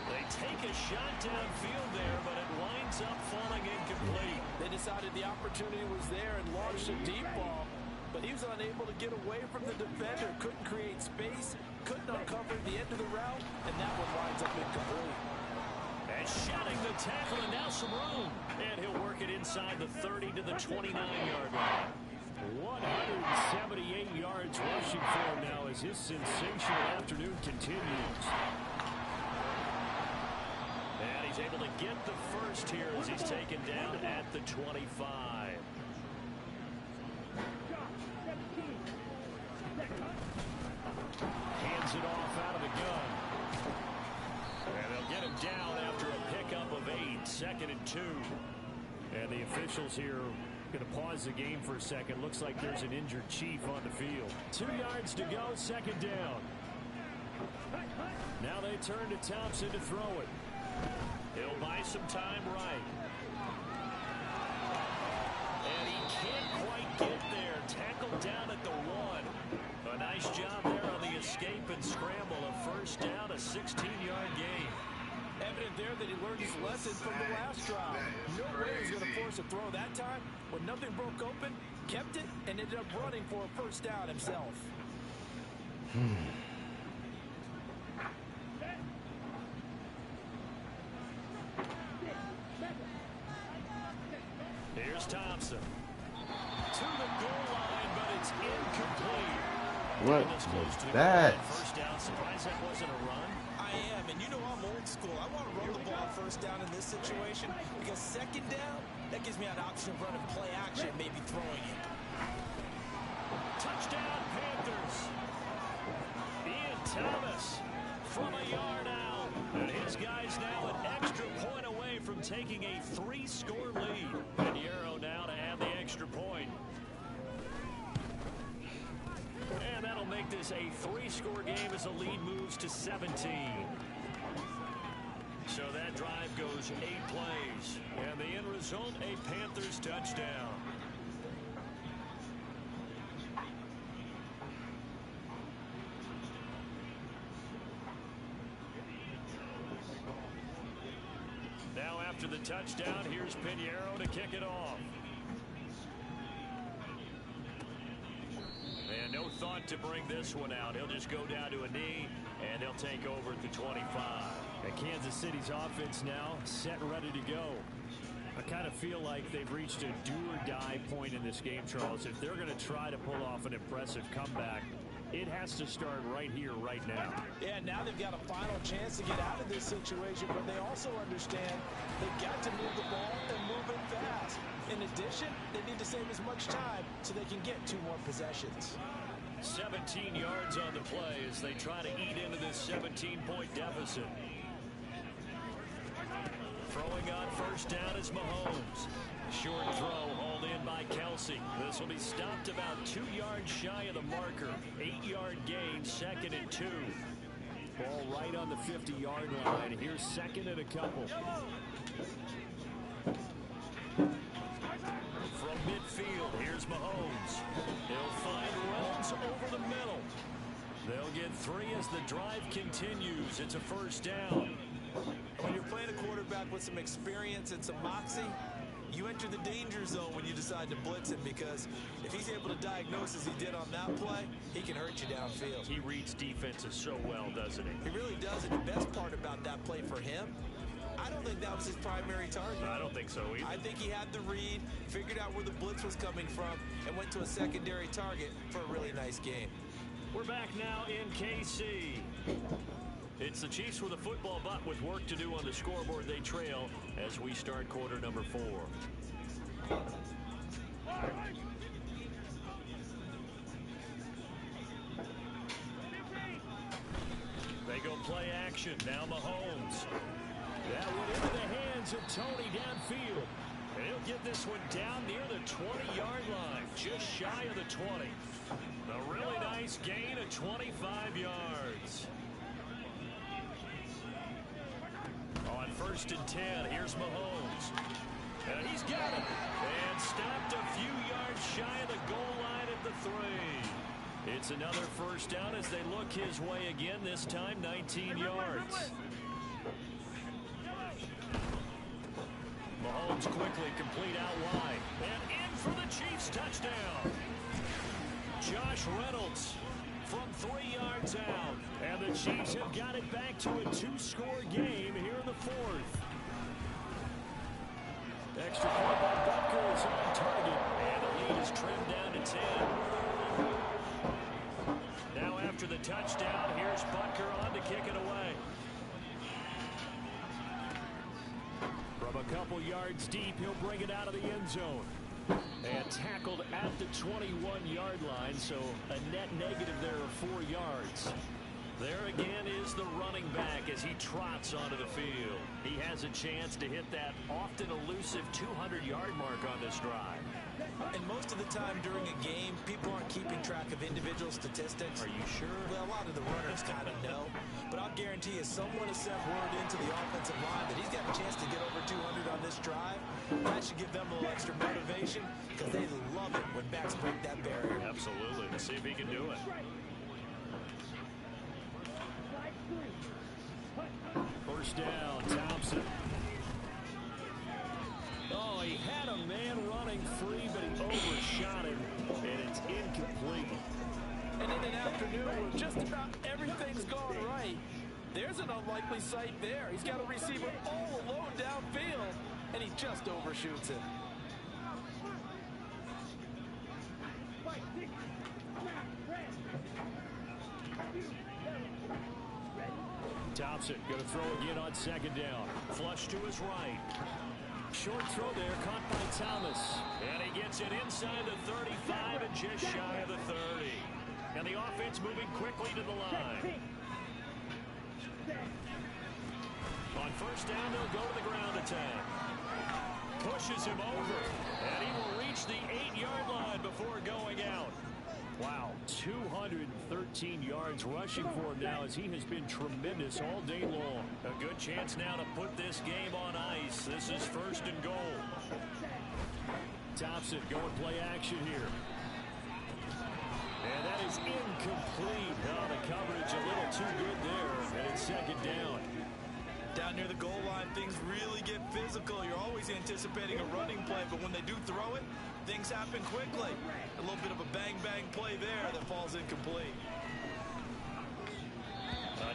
They take a shot downfield there, but it winds up falling incomplete. They decided the opportunity was there and launched a deep ball, but he was unable to get away from the defender, couldn't create space, couldn't uncover the end of the route, and that one winds up incomplete. And shutting the tackle, and now some room. And he'll work it inside the 30 to the 29-yard line. 178 yards rushing for him now as his sensational afternoon continues. And he's able to get the first here as he's taken down at the 25. Hands it off out of the gun. And they'll get him down after a pickup of 8, 2nd and 2. And the officials here going to pause the game for a second. Looks like there's an injured Chief on the field. 2 yards to go, 2nd down. Now they turn to Thompson to throw it. He'll buy some time right. And he can't quite get there. Tackled down at the 1. A nice job there on the escape and scramble. A first down, a 16-yard gain. Evident there that he learned his lesson from the last drive. No way he was going to force a throw that time. When nothing broke open, kept it, and ended up running for a first down himself. Here's Thompson. To the goal line, but it's incomplete. What was that? First down. Surprised that wasn't a run. I am, and you know I'm old school. I want to run the ball first down in this situation because 2nd down, that gives me an option of running play action, maybe throwing it. Touchdown, Panthers. Ian Thomas from a yard out. And his guys now an extra point away from taking a 3-score lead. And Yarrow now to add the extra point. And that'll make this a 3-score game as the lead moves to 17. So that drive goes 8 plays. And the end result, a Panthers touchdown. Now after the touchdown, here's Pinheiro to kick it off. And no thought to bring this one out. He'll just go down to a knee, and he'll take over at the 25. And Kansas City's offense now set and ready to go. I kind of feel like they've reached a do-or-die point in this game, Charles. If they're going to try to pull off an impressive comeback, it has to start right here, right now. Yeah, now they've got a final chance to get out of this situation, but they also understand they've got to move the ball and move it fast. In addition, they need to save as much time so they can get 2 more possessions. 17 yards on the play as they try to eat into this 17-point deficit. Throwing on first down is Mahomes. Short throw hauled in by Kelsey. This will be stopped about 2 yards shy of the marker. 8-yard gain, 2nd and 2. Ball right on the 50-yard line. Here's 2nd and a couple. From midfield, here's Mahomes. He'll find Reynolds over the middle. They'll get 3 as the drive continues. It's a first down. When you're playing a quarterback with some experience and some moxie, you enter the danger zone when you decide to blitz him, because if he's able to diagnose as he did on that play, he can hurt you downfield. He reads defenses so well, doesn't he? He really does, and the best part about that play for him, I don't think that was his primary target. I don't think so either. I think he had the read, figured out where the blitz was coming from, and went to a secondary target for a really nice game. We're back now in KC. It's the Chiefs with a football, but with work to do on the scoreboard. They trail as we start quarter number 4. They go play action. Now Mahomes. That went into the hands of Tony downfield. And he'll get this one down near the 20-yard line, just shy of the 20. A really nice gain of 25 yards. On 1st and 10, here's Mahomes. And he's got it. And stopped a few yards shy of the goal line at the 3. It's another first down as they look his way again, this time 19 yards. Mahomes quickly complete out wide. And in for the Chiefs touchdown. Josh Reynolds from 3 yards out. And the Chiefs have got it back to a 2-score game here in the 4th. Extra point by Butker is on target. And the lead lead is trimmed down to 10. Now after the touchdown, here's Butker on to kick it away. From a couple yards deep, he'll bring it out of the end zone. And tackled at the 21-yard line, so a net negative there of 4 yards. There again is the running back as he trots onto the field. He has a chance to hit that often elusive 200-yard mark on this drive. And most of the time during a game, people aren't keeping track of individual statistics. Are you sure? Well, a lot of the runners kind of know. But I'll guarantee you, someone has sent word into the offensive line that he's got a chance to get over 200 on this drive. That should give them a little extra motivation because they love it when backs break that barrier. Absolutely. Let's see if he can do it. First down, Thompson. Oh, he had a man running free, but he overshot him, and it's incomplete. And in an afternoon where just about everything's gone right, there's an unlikely sight there. He's got a receiver all alone downfield, and he just overshoots it. Thompson going to throw again on second down. Flush to his right. Short throw there, caught by Thomas. And he gets it inside the 35 and just shy of the 30. And the offense moving quickly to the line. On first down, they'll go to the ground attack. Pushes him over. And he will reach the 8-yard line before going out. Wow, 213 yards rushing for him now as he has been tremendous all day long. A good chance now to put this game on ice. This is first and goal. Thompson going play action here. And that is incomplete. Oh, the coverage a little too good there. And it's second down. Down near the goal line, things really get physical. You're always anticipating a running play, but when they do throw it, things happen quickly. A little bit of a bang-bang play there that falls incomplete.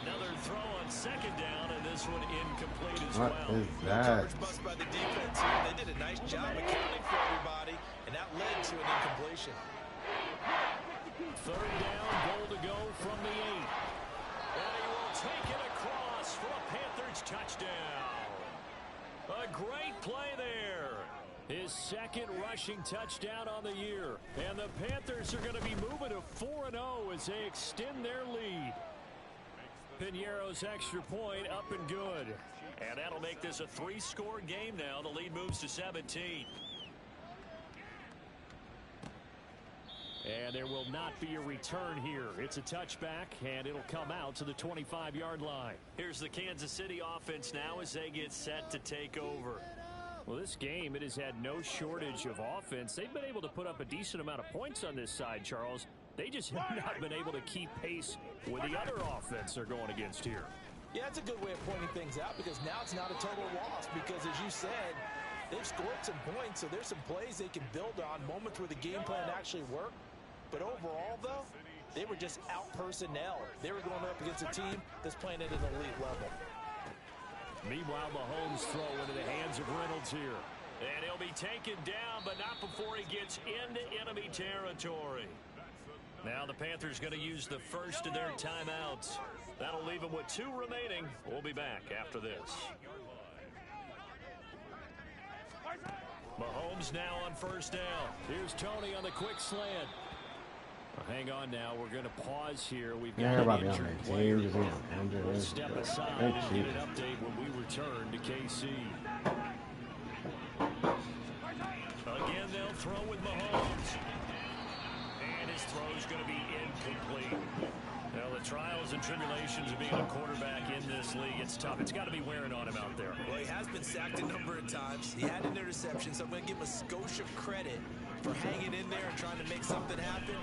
Another throw on second down, and this one incomplete as what well. Is that? Coverage bust by the defense here. They did a nice job accounting for everybody, and that led to an incompletion. Third down, goal to go from the 8. And he will take it across for a Panthers touchdown. A great play there. His second rushing touchdown on the year. And the Panthers are going to be moving to 4-0 as they extend their lead. Piñeiro's extra point up and good. And that'll make this a 3-score game now. The lead moves to 17. And there will not be a return here. It's a touchback, and it'll come out to the 25-yard line. Here's the Kansas City offense now as they get set to take over. Well, this game, it has had no shortage of offense. They've been able to put up a decent amount of points on this side, Charles. They just have not been able to keep pace with the other offense they're going against here. Yeah, that's a good way of pointing things out because now it's not a total loss because, as you said, they've scored some points, so there's some plays they can build on, moments where the game plan actually worked. But overall, though, they were just out-personnel. They were going up against a team that's playing at an elite level. Meanwhile, Mahomes throw into the hands of Reynolds here. And he'll be taken down, but not before he gets into enemy territory. Now the Panthers going to use the first of their timeouts. That'll leave them with 2 remaining. We'll be back after this. Mahomes now on first down. Here's Tony on the quick slant. Hang on now. We're going to pause here. We've got an injured player. We'll step aside and get an update when we return to KC. Again, they'll throw with Mahomes. And his throw is going to be incomplete. Well, the trials and tribulations of being a quarterback in this league, it's tough. It's got to be wearing on him out there. Well, he has been sacked a number of times. He had an interception, so I'm going to give him a skosh of credit for hanging in there and trying to make something happen,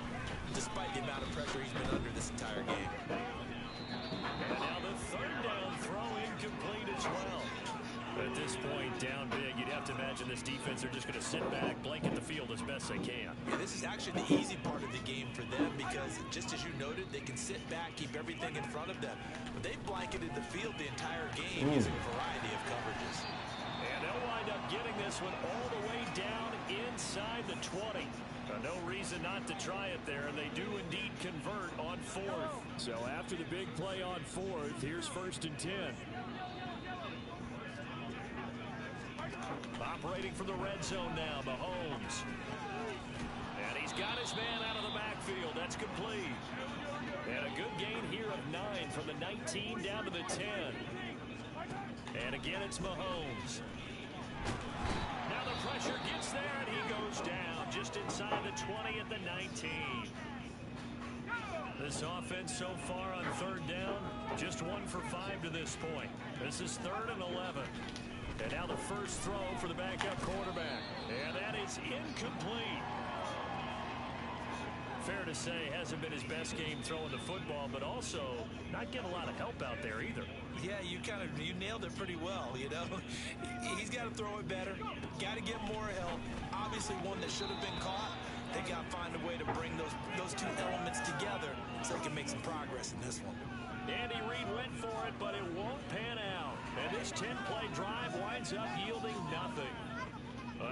despite the amount of pressure he's been under this entire game. And now the third down throw incomplete as well. At this point, down big, you'd have to imagine this defense are just going to sit back, blanket the field as best they can. Yeah, this is actually the easy part of the game for them because, just as you noted, they can sit back, keep everything in front of them. But they've blanketed the field the entire game using a variety of coverages. And they'll wind up getting this one all the way down inside the 20. No reason not to try it there, and they do indeed convert on fourth. So after the big play on fourth, here's 1st and 10. Operating from the red zone now, Mahomes. And he's got his man out of the backfield. That's complete. And a good gain here of 9 from the 19 down to the 10. And again, it's Mahomes. Now the pressure gets there, and he goes down just inside the 20 at the 19. This offense so far on 3rd down, just 1 for 5 to this point. This is 3rd and 11. And now the first throw for the backup quarterback. And that is incomplete. Fair to say, hasn't been his best game throwing the football, but also not getting a lot of help out there either. Yeah, you nailed it pretty well, you know. He's got to throw it better. Got to get more help. Obviously one that should have been caught. They got to find a way to bring those two elements together so they can make some progress in this one. Andy Reid went for it, but it won't pan out. And this 10-play drive winds up yielding nothing.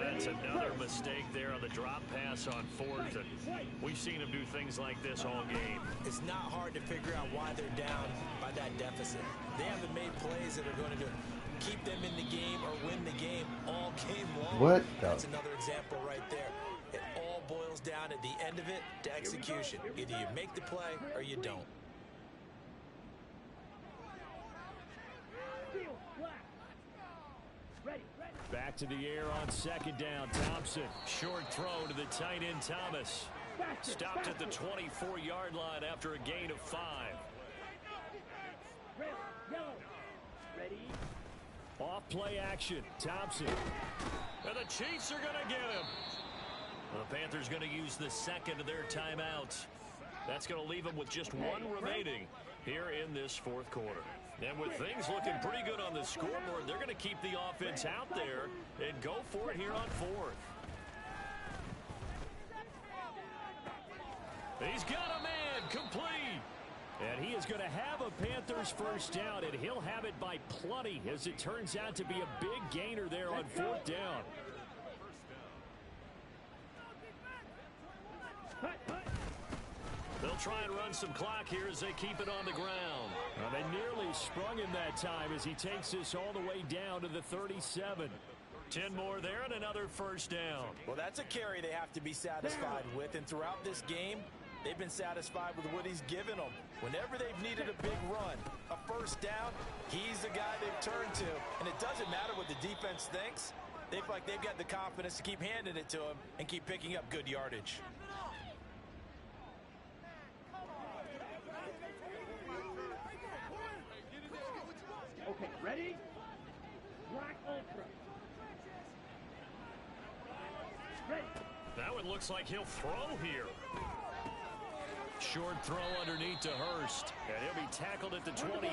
That's another mistake there on the drop pass on 4th. And we've seen him do things like this all game. It's not hard to figure out why they're down by that deficit. They haven't made plays that are going to keep them in the game or win the game all game long. What? That's another example right there. It all boils down at the end of it to execution. Either you make the play or you don't. Back to the air on 2nd down. Thompson. Short throw to the tight end Thomas. Stopped at the 24-yard line after a gain of 5. Off play action. Thompson. And the Chiefs are going to get him. The Panthers going to use the second of their timeouts. That's going to leave them with just 1 remaining here in this 4th quarter. And with things looking pretty good on the scoreboard, they're going to keep the offense out there and go for it here on 4th. He's got a man complete. And he is going to have a Panthers first down, and he'll have it by plenty as it turns out to be a big gainer there on 4th down. They'll try and run some clock here as they keep it on the ground. Well, they nearly sprung him that time as he takes this all the way down to the 37. 10 more there and another first down. Well, that's a carry they have to be satisfied with. And throughout this game, they've been satisfied with what he's given them. Whenever they've needed a big run, a first down, he's the guy they've turned to. And it doesn't matter what the defense thinks. They feel like they've got the confidence to keep handing it to him and keep picking up good yardage. Okay, ready? Black Ultra. Ready. That one looks like he'll throw here. Short throw underneath to Hurst. And he'll be tackled at the 23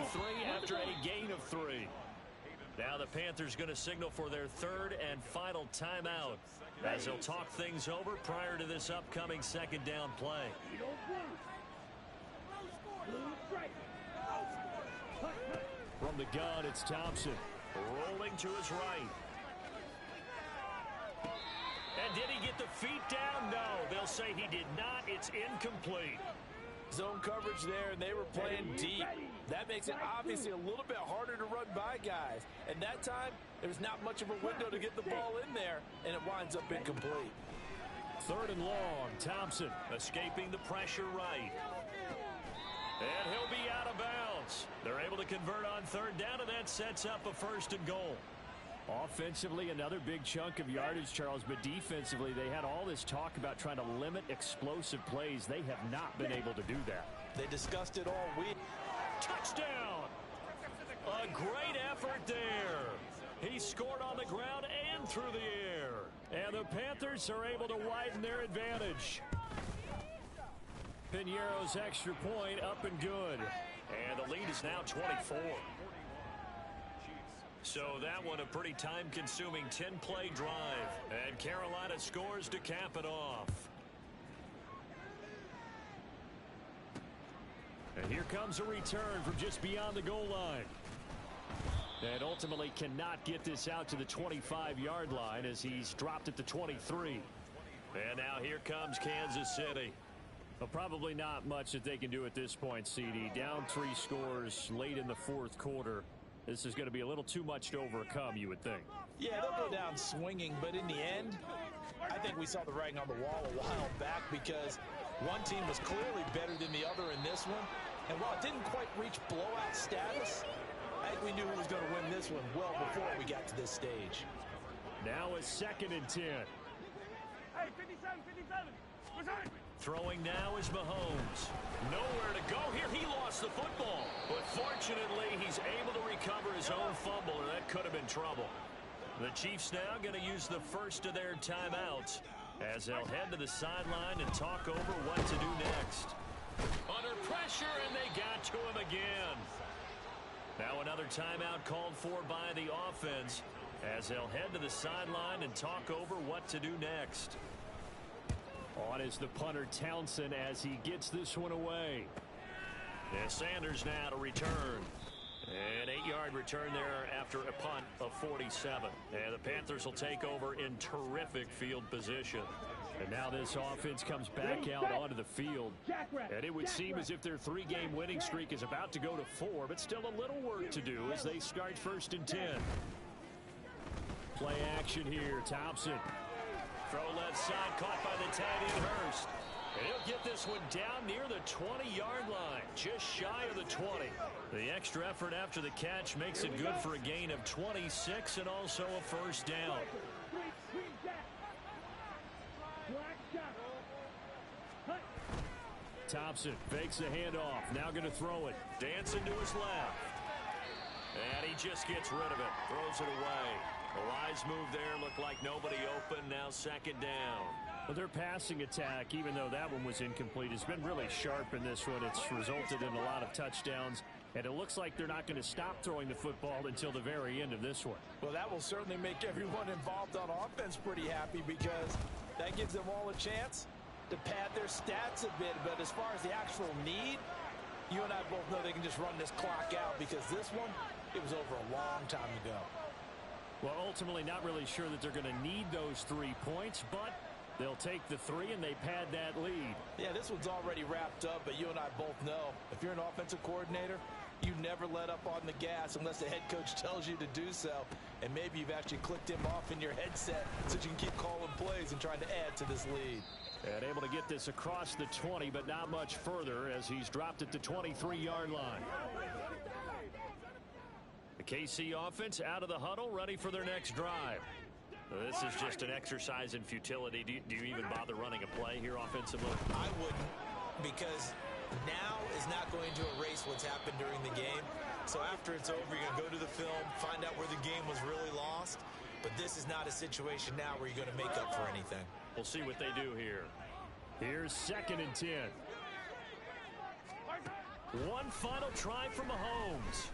after a gain of 3. Now the Panthers going to signal for their 3rd and final timeout as they'll talk things over prior to this upcoming 2nd down play. From the gun, it's Thompson. Rolling to his right. And did he get the feet down? No, they'll say he did not. It's incomplete. Zone coverage there, and they were playing deep. That makes it obviously a little bit harder to run by guys. And that time, there's not much of a window to get the ball in there, and it winds up incomplete. 3rd and long, Thompson escaping the pressure right. And he'll be out of bounds. They're able to convert on 3rd down, and that sets up a 1st and goal. Offensively, another big chunk of yardage, Charles, but defensively, they had all this talk about trying to limit explosive plays. They have not been able to do that. They discussed it all week. Touchdown! A great effort there. He scored on the ground and through the air. And the Panthers are able to widen their advantage. Piñeiro's extra point up and good. And the lead is now 24. So that one a pretty time-consuming 10-play drive. And Carolina scores to cap it off. And here comes a return from just beyond the goal line. And ultimately cannot get this out to the 25-yard line as he's dropped at the 23. And now here comes Kansas City. Well, probably not much that they can do at this point, CD. Down 3 scores late in the fourth quarter. This is going to be a little too much to overcome, you would think. Yeah, they'll go down swinging, but in the end, I think we saw the writing on the wall a while back because one team was clearly better than the other in this one. And while it didn't quite reach blowout status, I think we knew who was going to win this one well before we got to this stage. Now a 2nd and 10. Hey, 57, 57. Resign. Throwing now is Mahomes. Nowhere to go here. He lost the football. But fortunately, he's able to recover his own fumble, or that could have been trouble. The Chiefs now going to use the first of their timeouts as they'll head to the sideline and talk over what to do next. Under pressure, and they got to him again. Now another timeout called for by the offense as they'll head to the sideline and talk over what to do next. On is the punter Townsend as he gets this one away. And Sanders now to return. An 8-yard return there after a punt of 47. And the Panthers will take over in terrific field position. And now this offense comes back out onto the field. And it would seem as if their 3-game winning streak is about to go to 4, but still a little work to do as they start 1st and 10. Play action here. Thompson. Throw left side, caught by the tight end Hurst. And he'll get this one down near the 20-yard line, just shy of the 20. The extra effort after the catch makes it good for a gain of 26 and also a first down. Thompson fakes the handoff, now going to throw it. Dancing to his left. And he just gets rid of it, throws it away. The wise move there, looked like nobody open, now 2nd down. Well, their passing attack, even though that one was incomplete, has been really sharp in this one. It's resulted in a lot of touchdowns, and it looks like they're not going to stop throwing the football until the very end of this one. Well, that will certainly make everyone involved on offense pretty happy because that gives them all a chance to pad their stats a bit. But as far as the actual need, you and I both know they can just run this clock out because this one, it was over a long time ago. Well, ultimately not really sure that they're going to need those 3 points, but they'll take the 3 and they pad that lead. Yeah, this one's already wrapped up, but you and I both know if you're an offensive coordinator, you never let up on the gas unless the head coach tells you to do so. And maybe you've actually clicked him off in your headset so you can keep calling plays and trying to add to this lead. And able to get this across the 20, but not much further as he's dropped at the 23-yard line. The KC offense out of the huddle, ready for their next drive. This is just an exercise in futility. Do you even bother running a play here offensively? I wouldn't, because now is not going to erase what's happened during the game. So after it's over, you're going to go to the film, find out where the game was really lost. But this is not a situation now where you're going to make up for anything. We'll see what they do here. Here's 2nd and 10. One final try from Mahomes.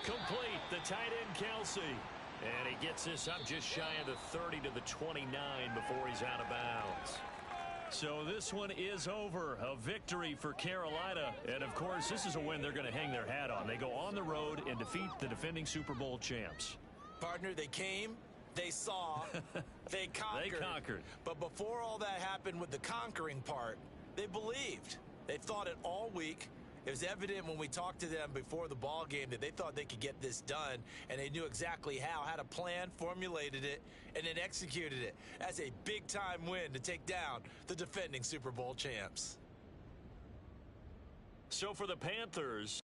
Complete, the tight end Kelsey. And he gets this up just shy of the 30 to the 29 before he's out of bounds. So this one is over. A victory for Carolina. And, of course, this is a win they're going to hang their hat on. They go on the road and defeat the defending Super Bowl champs. Partner, they came, they saw, they conquered. They conquered. But before all that happened with the conquering part, they believed. They thought it all week. It was evident when we talked to them before the ball game that they thought they could get this done, and they knew exactly how, had a plan, formulated it, and then executed it. That's a big-time win to take down the defending Super Bowl champs. So for the Panthers,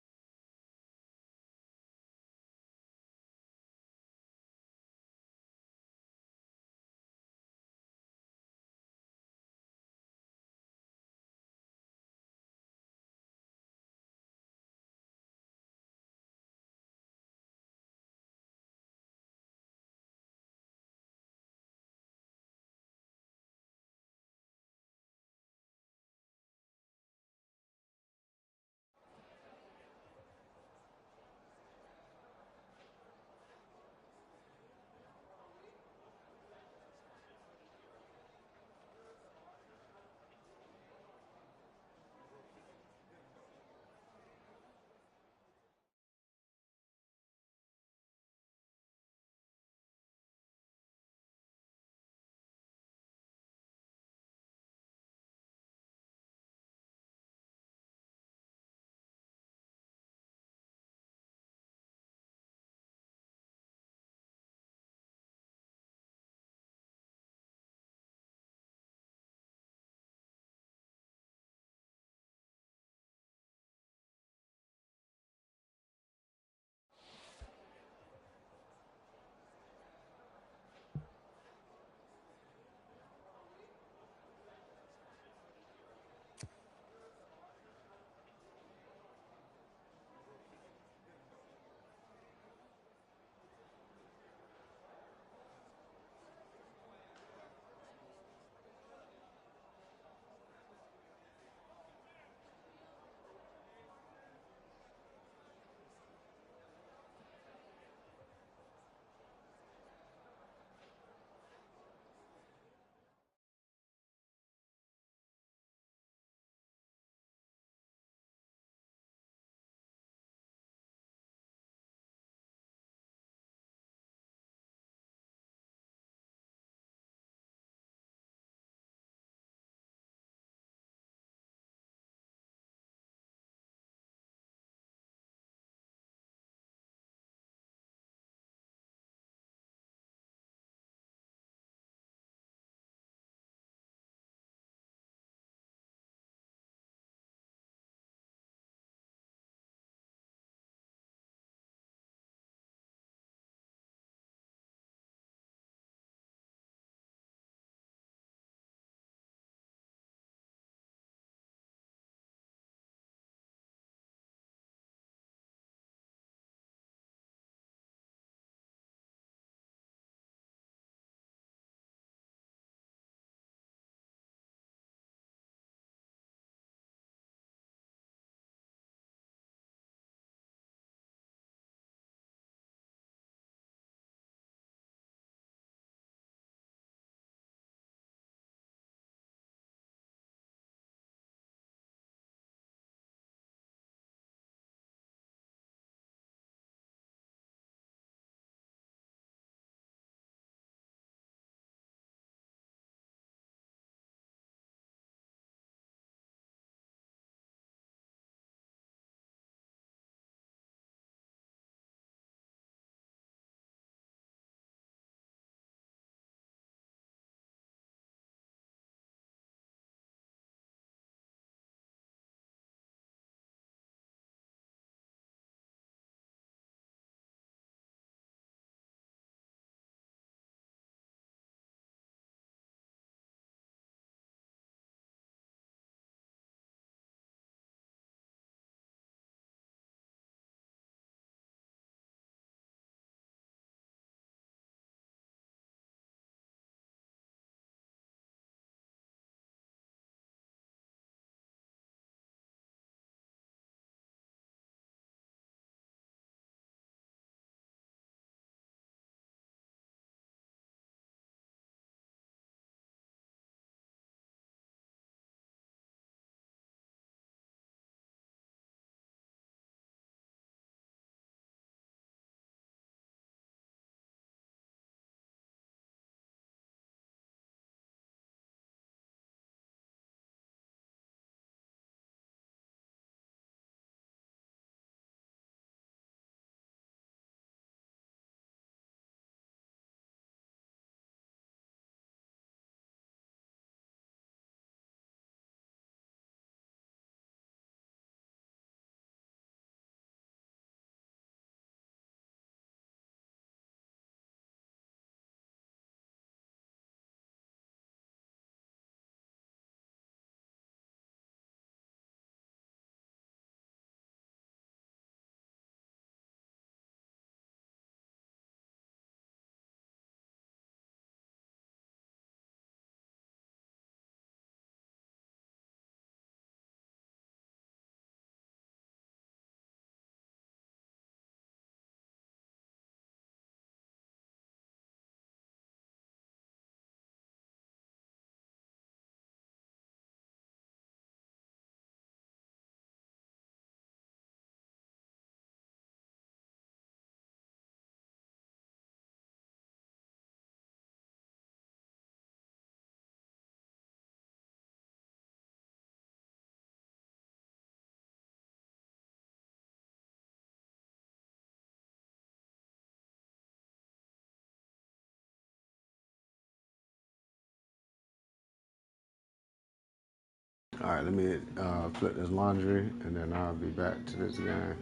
All right, let me flip this laundry, and then I'll be back to this game.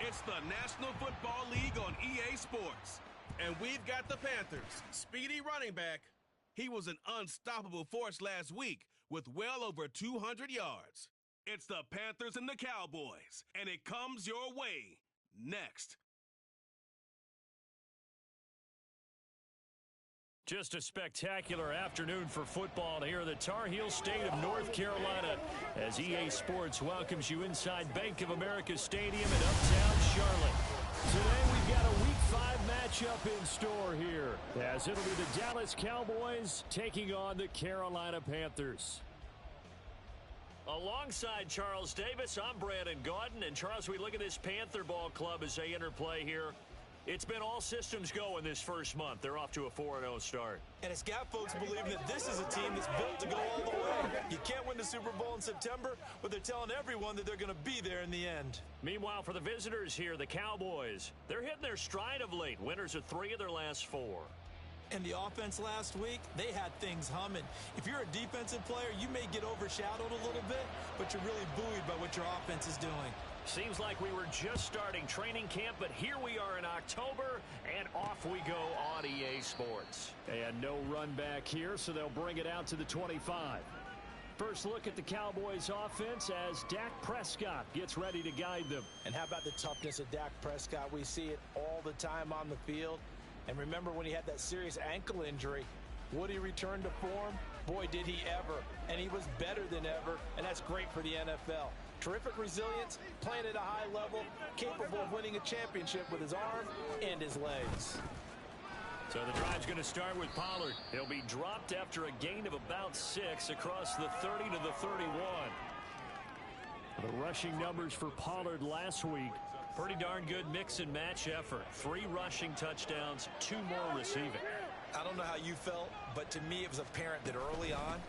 It's the National Football League on EA Sports. And we've got the Panthers' speedy running back. He was an unstoppable force last week with well over 200 yards. It's the Panthers and the Cowboys, and it comes your way next. Just a spectacular afternoon for football here in the Tar Heel state of North Carolina as EA Sports welcomes you inside Bank of America Stadium in uptown Charlotte. Today we've got a Week 5 matchup in store here as it'll be the Dallas Cowboys taking on the Carolina Panthers. Alongside Charles Davis, I'm Brandon Gaudin. And Charles, we look at this Panther ball club as they enter play here. It's been all systems go in this first month. They're off to a 4-0 start. And it's got folks believing that this is a team that's built to go all the way. You can't win the Super Bowl in September, but they're telling everyone that they're going to be there in the end. Meanwhile, for the visitors here, the Cowboys, they're hitting their stride of late. Winners of 3 of their last 4. And the offense last week, they had things humming. If you're a defensive player, you may get overshadowed a little bit, but you're really buoyed by what your offense is doing. Seems like we were just starting training camp, but here we are in October, and off we go on EA Sports. And no run back here, so they'll bring it out to the 25. First look at the Cowboys offense as Dak Prescott gets ready to guide them. And how about the toughness of Dak Prescott? We see it all the time on the field. And remember when he had that serious ankle injury, would he return to form? Boy, did he ever. And he was better than ever, and that's great for the NFL. Terrific resilience, playing at a high level, capable of winning a championship with his arm and his legs. So the drive's going to start with Pollard. He'll be dropped after a gain of about 6 across the 30 to the 31. The rushing numbers for Pollard last week, pretty darn good mix and match effort. 3 rushing touchdowns, 2 more receiving. I don't know how you felt, but to me it was apparent that early on,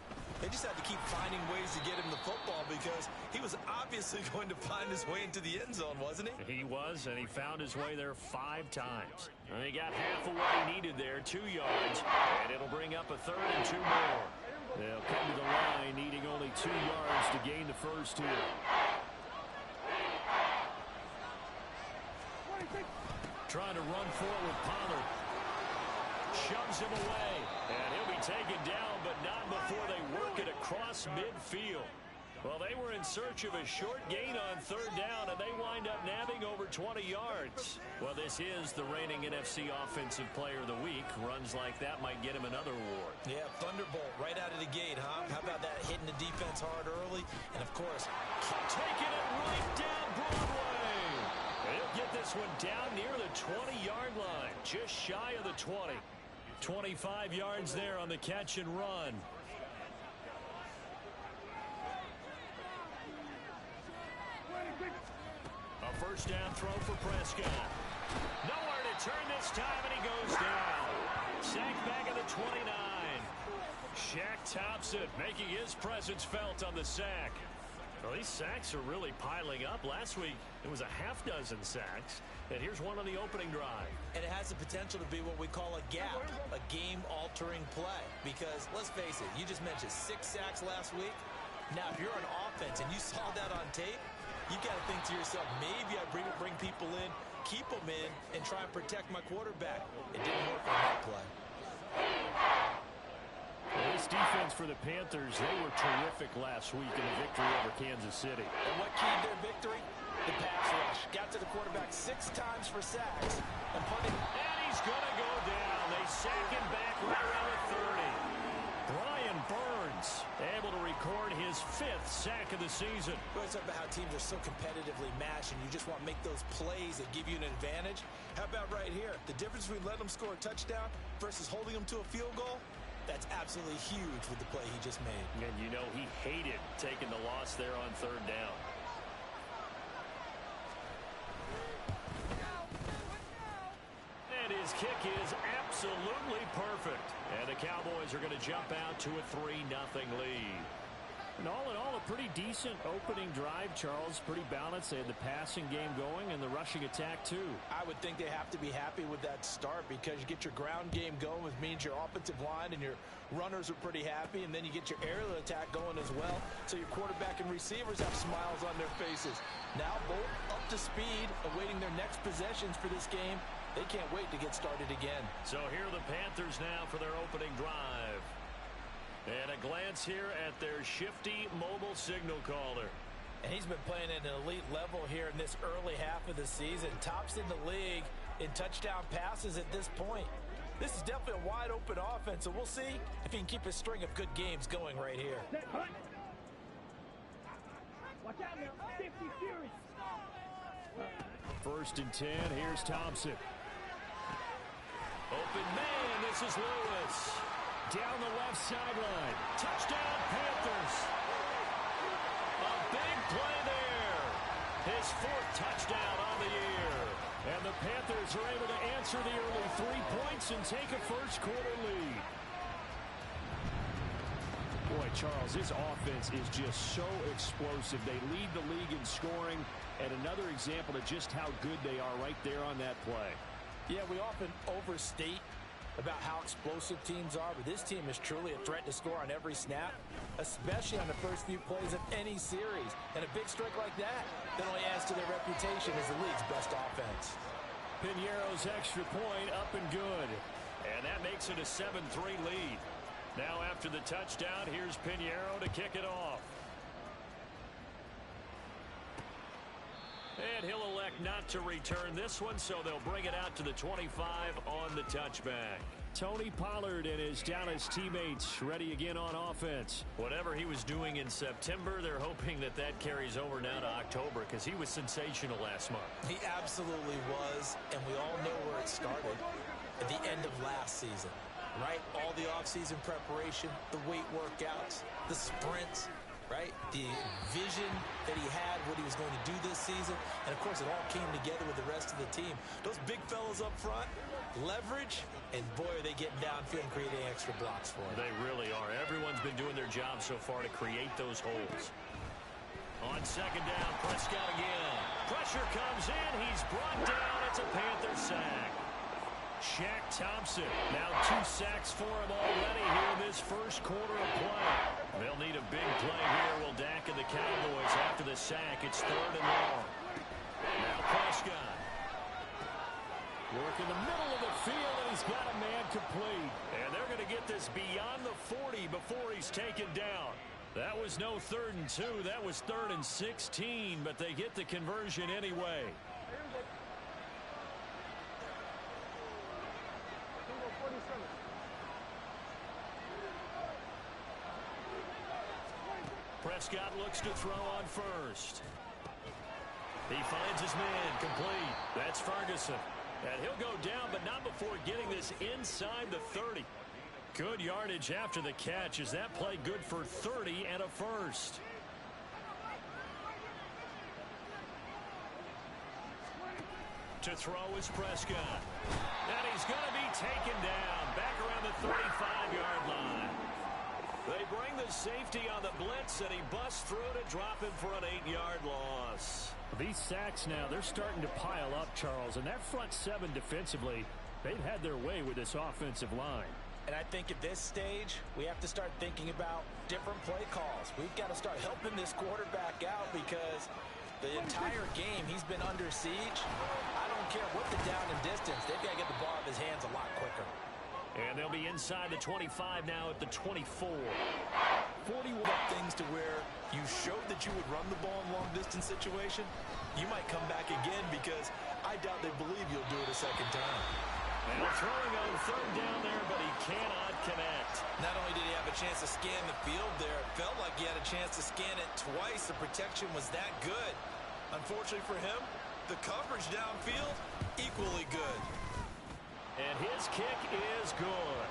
they just had to keep finding ways to get him the football because he was obviously going to find his way into the end zone, wasn't he? He was, and he found his way there 5 times. And he got half of what he needed there, 2 yards, and it'll bring up a 3rd and 2 more. They'll come to the line needing only 2 yards to gain the first here. Trying to run forward with Pollard. Shoves him away, and he'll be taken down, but not before they work it across midfield. Well, they were in search of a short gain on 3rd down, and they wind up nabbing over 20 yards. Well, this is the reigning NFC Offensive Player of the Week. Runs like that might get him another award. Yeah, Thunderbolt right out of the gate, huh? How about that, hitting the defense hard early? And, of course, taking it right down Broadway. He'll get this one down near the 20-yard line, just shy of the 20. 25 yards there on the catch and run. A first down throw for Prescott. Nowhere to turn this time, and he goes down. Sacked back at the 29. Shaq Thompson making his presence felt on the sack. Well, these sacks are really piling up. Last week, it was a half dozen sacks. And here's one on the opening drive. And it has the potential to be what we call a gap, a game-altering play. Because, let's face it, you just mentioned 6 sacks last week. Now, if you're an offense and you saw that on tape, you got to think to yourself, maybe I bring people in, keep them in, and try and protect my quarterback. It didn't work on that play. Well, this defense for the Panthers, they were terrific last week in the victory over Kansas City. And what keyed their victory? The pass rush. Got to the quarterback 6 times for sacks. And he's going to go down. They sack him back right around the 30. Brian Burns able to record his 5th sack of the season. We always talk about how teams are so competitively matched and you just want to make those plays that give you an advantage. How about right here? The difference between letting them score a touchdown versus holding them to a field goal? That's absolutely huge with the play he just made. And you know he hated taking the loss there on 3rd down. And his kick is absolutely perfect. And the Cowboys are going to jump out to a 3-0 lead. And all in all, a pretty decent opening drive, Charles. Pretty balanced. They had the passing game going and the rushing attack, too. I would think they have to be happy with that start because you get your ground game going, which means your offensive line and your runners are pretty happy, and then you get your aerial attack going as well. So your quarterback and receivers have smiles on their faces. Now both up to speed, awaiting their next possessions for this game. They can't wait to get started again. So here are the Panthers now for their opening drive. And a glance here at their shifty mobile signal caller. And he's been playing at an elite level here in this early half of the season. Tops in the league in touchdown passes at this point. This is definitely a wide open offense, so we'll see if he can keep a string of good games going right here. Watch out now. 50 Fury. First and 10. Here's Thompson. Open man. This is Lewis. Down the left sideline. Touchdown, Panthers. A big play there. His fourth touchdown on the year. And the Panthers are able to answer the early 3 points and take a first quarter lead. Boy, Charles, this offense is just so explosive. They lead the league in scoring, and another example of just how good they are right there on that play. Yeah, we often overstate about how explosive teams are, but this team is truly a threat to score on every snap, especially on the first few plays of any series. And a big strike like that only adds to their reputation as the league's best offense. Piniero's extra point up and good. And that makes it a 7-3 lead. Now after the touchdown, here's Piniero to kick it off. And he'll elect not to return this one, so they'll bring it out to the 25 on the touchback. Tony Pollard and his Dallas teammates ready again on offense. Whatever he was doing in September, they're hoping that that carries over now to October because he was sensational last month. He absolutely was, and we all know where it started at the end of last season, right? All the offseason preparation, the weight workouts, the sprints, right? The vision that he had, what he was going to do this season. And, of course, it all came together with the rest of the team. Those big fellas up front, leverage, and, boy, are they getting downfield and creating extra blocks for him. They really are. Everyone's been doing their job so far to create those holes. On second down, Prescott again. Pressure comes in. He's brought down. It's a Panther sack. Shaq Thompson. Now 2 sacks for him already here in this first quarter of play. They'll need a big play here. Will Dak and the Cowboys after the sack. It's 3rd and long. Now Prescott. Work in the middle of the field, and he's got a man complete. And they're going to get this beyond the 40 before he's taken down. That was no 3rd and 2. That was 3rd and 16, but they get the conversion anyway. Prescott looks to throw on first. He finds his man complete. That's Ferguson. And he'll go down, but not before getting this inside the 30. Good yardage after the catch. Is that play good for 30 and a first? To throw is Prescott. And he's going to be taken down back around the 35-yard line. They bring the safety on the blitz, and he busts through to drop him for an 8-yard loss. These sacks now, they're starting to pile up, Charles, and that front 7 defensively, they've had their way with this offensive line. And I think at this stage, we have to start thinking about different play calls. We've got to start helping this quarterback out because the entire game he's been under siege. I don't care what the down and distance, they've got to get the ball out of his hands a lot quicker. And they'll be inside the 25 now at the 24. 41 things to where you showed that you would run the ball in long-distance situation. You might come back again because I doubt they believe you'll do it a second time. And throwing on 3rd down there, but he cannot connect. Not only did he have a chance to scan the field there, it felt like he had a chance to scan it twice. The protection was that good. Unfortunately for him, the coverage downfield, equally good. And his kick is good.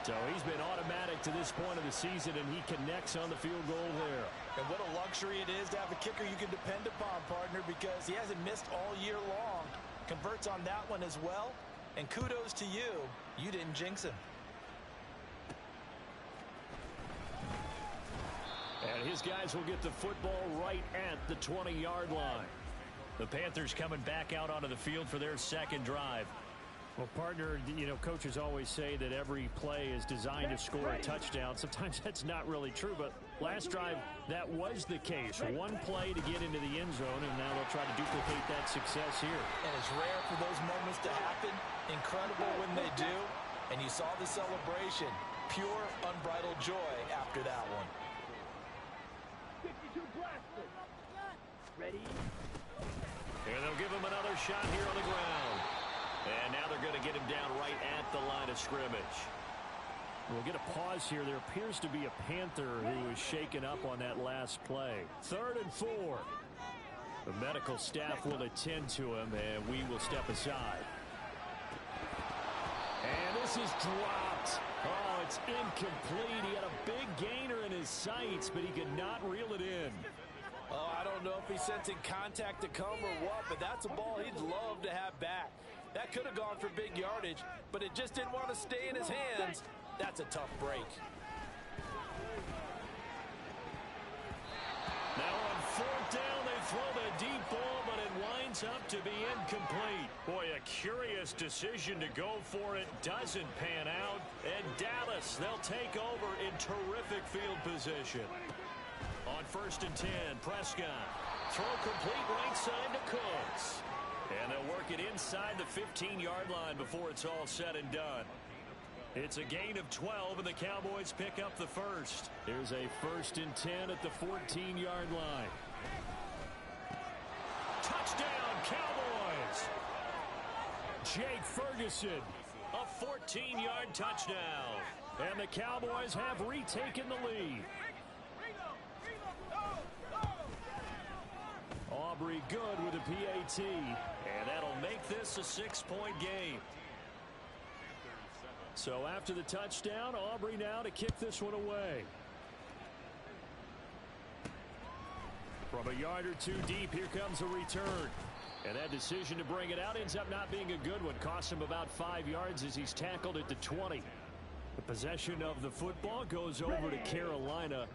So he's been automatic to this point of the season, and he connects on the field goal there. And what a luxury it is to have a kicker you can depend upon, partner, because he hasn't missed all year long. Converts on that one as well. And kudos to you. You didn't jinx him. And And his guys will get the football right at the 20-yard line. The Panthers coming back out onto the field for their second drive. Well, partner, coaches always say that every play is designed to score a touchdown. Sometimes that's not really true, but last drive, that was the case. One play to get into the end zone, and now they'll try to duplicate that success here. And it's rare for those moments to happen. Incredible when they do. And you saw the celebration. Pure, unbridled joy after that one. 52 blaster. Ready? And they'll give him another shot here on the ground. And now they're going to get him down right at the line of scrimmage. We'll get a pause here. There appears to be a Panther who was shaken up on that last play. 3rd and 4. The medical staff will attend to him, and we will step aside. And this is dropped. Oh, it's incomplete. He had a big gainer in his sights, but he could not reel it in. Oh, I don't know if he's sensing contact to come or what, but that's a ball he'd love to have back. That could have gone for big yardage, but it just didn't want to stay in his hands. That's a tough break. Now on 4th down, they throw the deep ball, but it winds up to be incomplete. Boy, a curious decision to go for it. Doesn't pan out. And Dallas, they'll take over in terrific field position. On 1st and 10, Prescott. Throw complete right side to Cooks. And they'll work it inside the 15-yard line before it's all said and done. It's a gain of 12, and the Cowboys pick up the first. There's a 1st and 10 at the 14-yard line. Touchdown, Cowboys! Jake Ferguson. A 14-yard touchdown. And the Cowboys have retaken the lead. Aubrey good with a PAT. And that'll make this a 6-point game. So after the touchdown, Aubrey now to kick this one away. From a yard or two deep, here comes a return. And that decision to bring it out ends up not being a good one. Costs him about 5 yards as he's tackled at the 20. The possession of the football goes over to Carolina.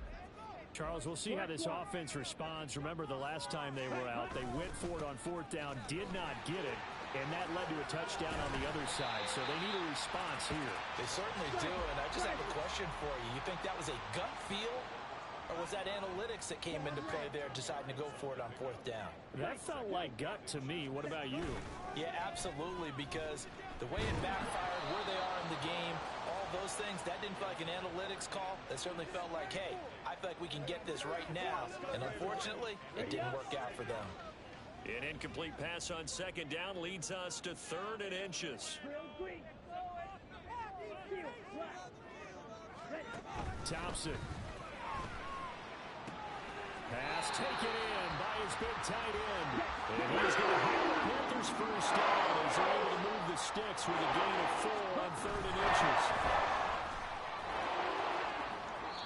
Charles, we'll see how this offense responds. Remember the last time they were out, they went for it on 4th down, did not get it, and that led to a touchdown on the other side. So they need a response here. They certainly do, and I just have a question for you. You think that was a gut feel, or was that analytics that came into play there deciding to go for it on 4th down? That felt like gut to me. What about you? Yeah, absolutely, because the way it backfired, where they are in the game, all those things, that didn't feel like an analytics call. That certainly felt like, hey, I feel like we can get this right now. And unfortunately, it didn't work out for them. An incomplete pass on 2nd down leads us to 3rd and inches. Thompson. Pass taken in by his big tight end. And he's going to have the Panthers first down as they're able to move the sticks with a gain of 4 on 3rd and inches.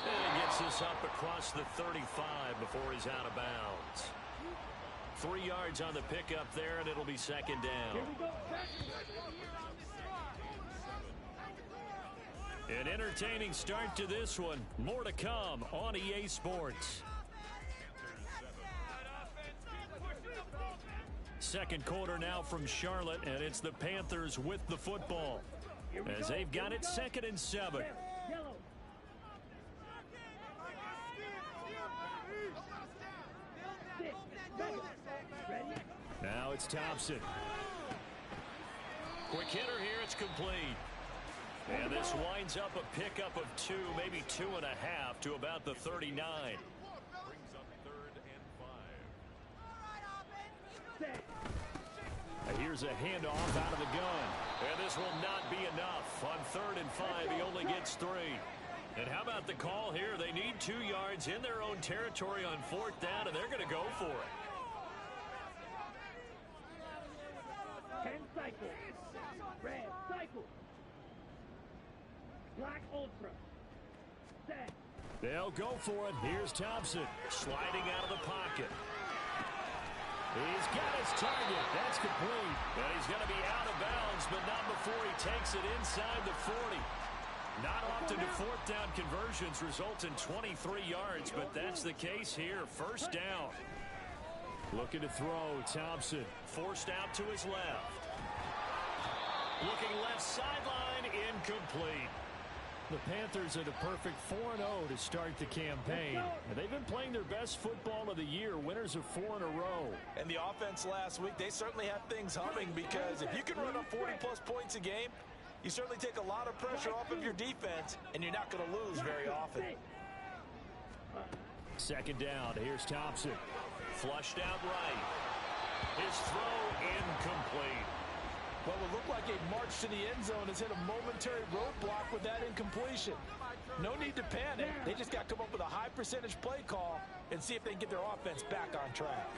And he gets this up across the 35 before he's out of bounds. 3 yards on the pickup there, and it'll be 2nd down. An entertaining start to this one. More to come on EA Sports. 2nd quarter now from Charlotte, and it's the Panthers with the football as they've got it 2nd and 7. Now it's Thompson. Quick hitter here, it's complete. And this winds up a pickup of 2, maybe 2.5 to about the 39. Brings up 3rd and 5. Here's a handoff out of the gun. And this will not be enough. On 3rd and 5, he only gets 3. And how about the call here? They need 2 yards in their own territory on 4th down, and they're going to go for it. 10 cycles. Red cycle. Black ultra. Set. They'll go for it. Here's Thompson. Sliding out of the pocket. He's got his target. That's complete. And he's going to be out of bounds, but not before he takes it inside the 40. Not often do fourth down conversions result in 23 yards, but that's the case here. First down. Looking to throw, Thompson. Forced out to his left. Looking left sideline, incomplete. The Panthers are the perfect 4-0 to start the campaign. And they've been playing their best football of the year, winners of 4 in a row. And the offense last week, they certainly have things humming, because if you can run up 40-plus points a game, you certainly take a lot of pressure off of your defense, and you're not going to lose very often. Second down, here's Thompson. Flushed out right. His throw incomplete. What would look like a march to the end zone has hit a momentary roadblock with that incompletion. No need to panic. They just got to come up with a high percentage play call and see if they can get their offense back on track.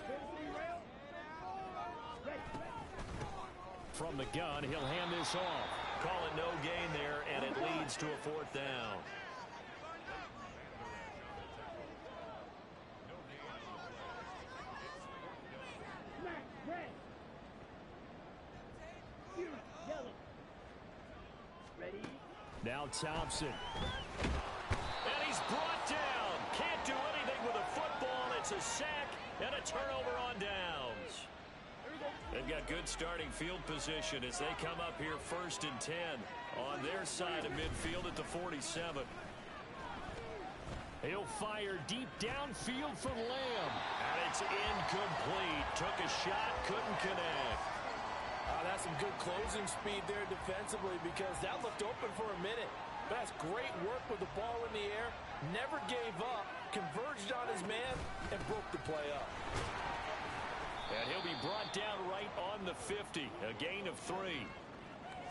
From the gun, he'll hand this off. Call it no gain there, and it leads to a fourth down. Now Thompson. And he's brought down. Can't do anything with a football. It's a sack and a turnover on downs. They've got good starting field position as they come up here 1st and 10 on their side of midfield at the 47. He'll fire deep downfield for Lamb. And it's incomplete. Took a shot, couldn't connect. That's some good closing speed there defensively, because that looked open for a minute. But that's great work with the ball in the air. Never gave up, converged on his man, and broke the play up. And he'll be brought down right on the 50. A gain of 3.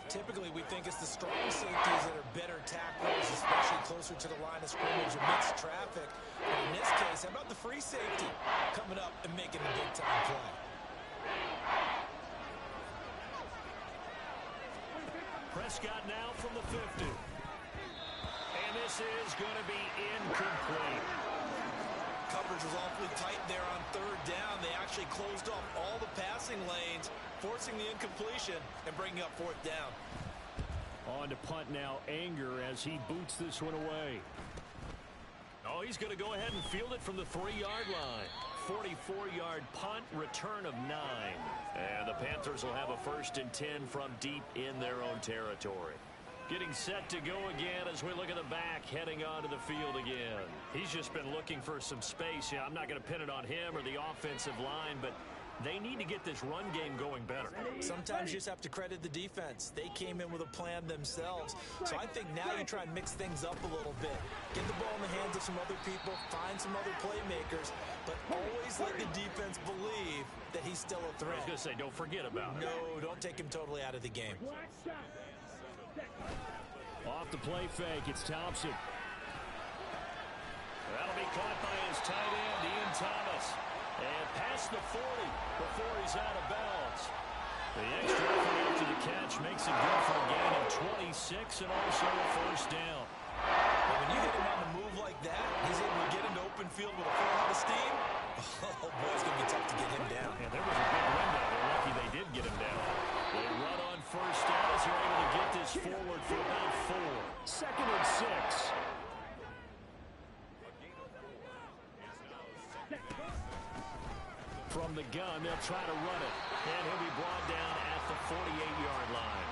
Typically, we think it's the strong safeties that are better tacklers, especially closer to the line of scrimmage amidst traffic. But in this case, how about the free safety coming up and making a big-time play? Prescott now from the 50. And this is going to be incomplete. Coverage was awfully tight there on 3rd down. They actually closed off all the passing lanes, forcing the incompletion and bringing up 4th down. On to punt now, Anger, as he boots this one away. Oh, he's going to go ahead and field it from the 3-yard line. 44-yard punt, return of 9. And the Panthers will have a 1st and 10 from deep in their own territory. Getting set to go again as we look at the back, heading onto the field again. He's just been looking for some space. Yeah, I'm not going to pin it on him or the offensive line, but they need to get this run game going better. Sometimes you just have to credit the defense. They came in with a plan themselves. So I think now you try and mix things up a little bit. Get the ball in the hands of some other people, find some other playmakers, but always let the defense believe that he's still a threat. I was going to say, don't forget about it. No, don't take him totally out of the game. Off the play fake, it's Thompson. That'll be caught by his tight end, Ian Thomas. And past the 40 before he's out of bounds. The extra effort after the catch makes it good for a gain of 26 and also a 1st down. And when you hit him on the move like that, he's able to get into open field with a full head of steam. Oh, boy, it's going to be tough to get him down. Yeah, there was a big window. They're lucky they did get him down. They run on 1st down as they're able to get this forward for about 4. 2nd and 6. From the gun, they'll try to run it. And he'll be brought down at the 48-yard line.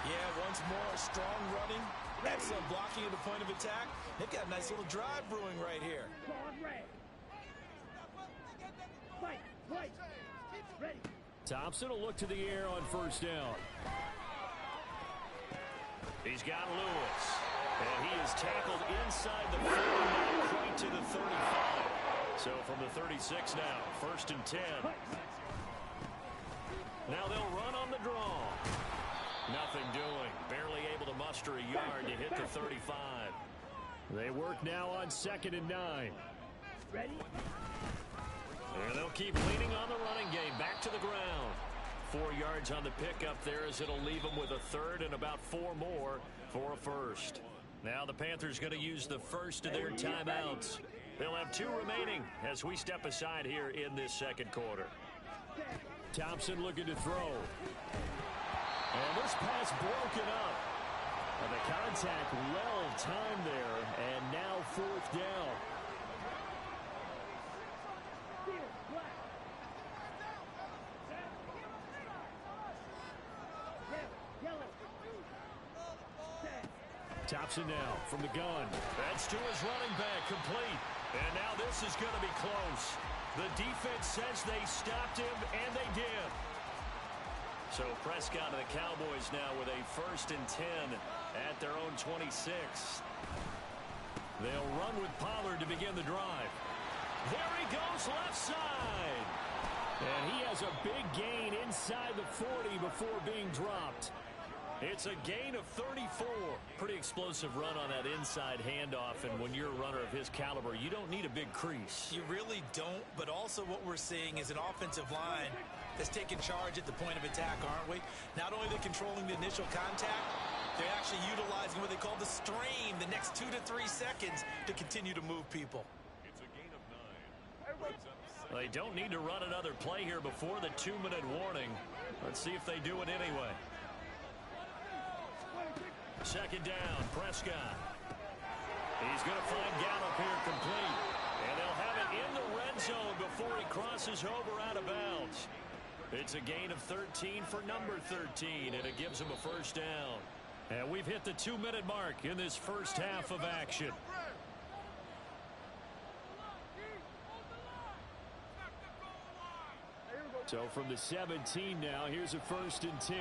Yeah, once more, strong running. Excellent blocking at the point of attack. They've got a nice little drive brewing right here. Thompson will look to the air on 1st down. He's got Lewis. And he is tackled inside the 40, not quite to the 35. So from the 36 now, 1st and 10. Now they'll run on the draw. Nothing doing. Barely able to muster a yard to hit the 35. They work now on 2nd and 9. Ready? And they'll keep leaning on the running game. Back to the ground. 4 yards on the pickup there as it'll leave them with a 3rd and about 4 more for a 1st. Now the Panthers going to use the first of their timeouts. They'll have 2 remaining as we step aside here in this 2nd quarter. Thompson looking to throw. And this pass broken up. And the contact well timed there, and now fourth down. Thompson now from the gun. That's to his running back, complete. And now this is going to be close. The defense says they stopped him, and they did. So Prescott and the Cowboys now with a 1st and 10 at their own 26. They'll run with Pollard to begin the drive. There he goes, left side. And he has a big gain inside the 40 before being dropped. It's a gain of 34. Pretty explosive run on that inside handoff, and when you're a runner of his caliber, you don't need a big crease. You really don't, but also what we're seeing is an offensive line that's taking charge at the point of attack, aren't we? Not only are they controlling the initial contact, they're actually utilizing what they call the stream, the next 2 to 3 seconds, to continue to move people. It's a gain of 9. They don't need to run another play here before the 2-minute warning. Let's see if they do it anyway. 2nd down, Prescott. He's going to find Gallup here complete. And they'll have it in the red zone before he crosses over out of bounds. It's a gain of 13 for number 13, and it gives him a 1st down. And we've hit the 2-minute mark in this first half of action. So from the 17 now, here's a 1st and 10.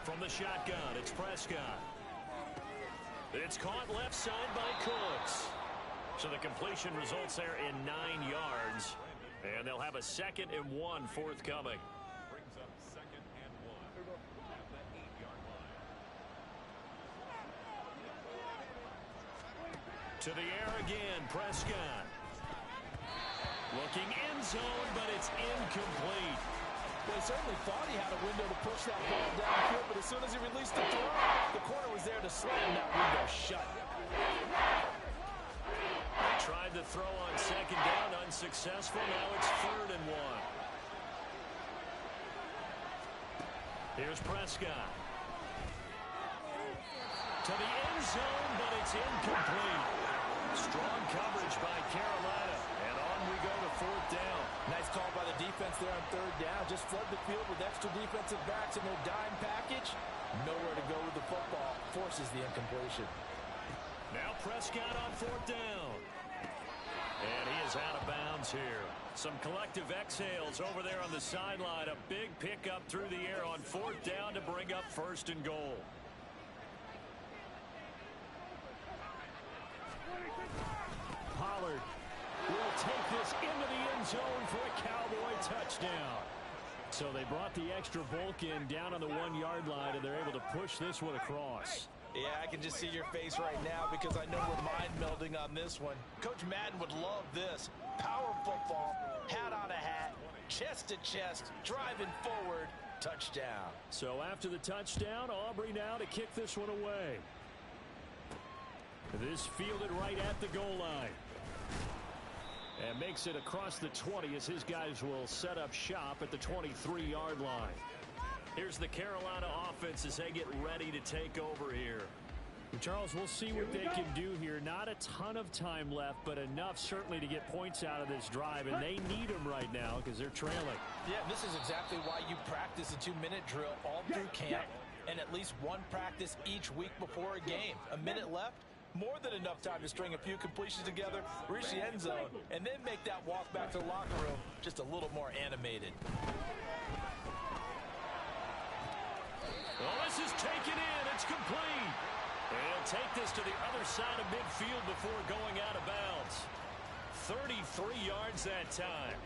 From the shotgun, it's Prescott. It's caught left side by Cooks. So the completion results there in 9 yards. And they'll have a 2nd and 1 forthcoming. Brings up 2nd and 1 at the 8-yard line. To the air again, Prescott. Looking end zone, but it's incomplete. Well, he certainly thought he had a window to push that ball downfield, but as soon as he released the throw, the corner was there to slam that window shut. They tried to throw on 2nd down, unsuccessful. Now it's 3rd and 1. Here's Prescott. To the end zone, but it's incomplete. Strong coverage by Carolina. And on we go to 4th down. Nice call by the defense there on 3rd down. Just flood the field with extra defensive backs in their dime package. Nowhere to go with the football. Forces the incompletion. Now Prescott on 4th down. And he is out of bounds here. Some collective exhales over there on the sideline. A big pickup through the air on 4th down to bring up 1st and goal. Pollard will take this into the end zone for a Cowboy touchdown. So they brought the extra bulk in down on the 1-yard line, and they're able to push this one across. Yeah, I can just see your face right now because I know we're mind melding on this one. Coach Madden would love this. Power football, hat on a hat, chest to chest, driving forward, touchdown. So after the touchdown, Aubrey now to kick this one away. This fielded right at the goal line. And makes it across the 20 as his guys will set up shop at the 23-yard line. Here's the Carolina offense as they get ready to take over here. Charles, we'll see what they can do here. Not a ton of time left, but enough certainly to get points out of this drive, and they need them right now because they're trailing. Yeah, this is exactly why you practice a 2-minute drill all through camp and at least one practice each week before a game. A minute left. More than enough time to string a few completions together, reach the end zone, and then make that walk back to the locker room just a little more animated. Well, this is taken in. It's complete. And he'll take this to the other side of midfield before going out of bounds. 33 yards that time.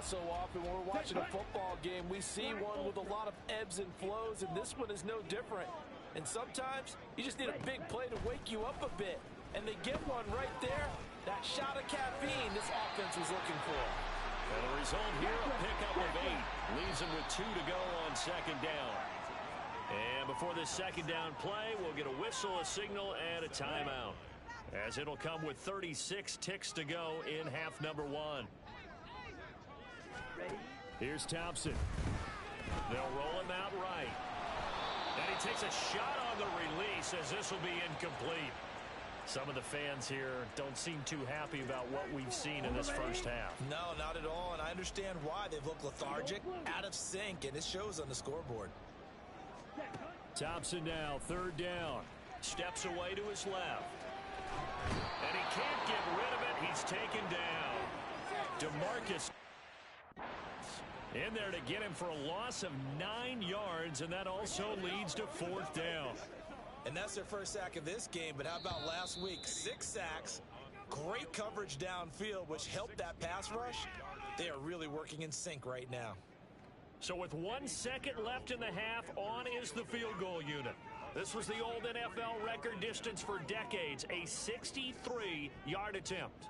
So often when we're watching a football game, we see one with a lot of ebbs and flows, and this one is no different. And sometimes you just need a big play to wake you up a bit. And they get one right there. That shot of caffeine this offense was looking for. And the result here, a pickup of 8. Leaves them with 2 to go on 2nd down. And before this 2nd down play, we'll get a whistle, a signal, and a timeout. As it'll come with 36 ticks to go in half number 1. Here's Thompson. They'll roll him out right. And he takes a shot on the release as this will be incomplete. Some of the fans here don't seem too happy about what we've seen in this first half. No, not at all, and I understand why. They've looked lethargic, out of sync, and it shows on the scoreboard. Thompson now, third down. Steps away to his left. And he can't get rid of it. He's taken down. DeMarcus in there to get him for a loss of 9 yards, and that also leads to fourth down. And that's their first sack of this game, but how about last week? 6 sacks, great coverage downfield, which helped that pass rush. They are really working in sync right now. So with 1 second left in the half, on is the field goal unit. This was the old NFL record distance for decades, a 63-yard attempt.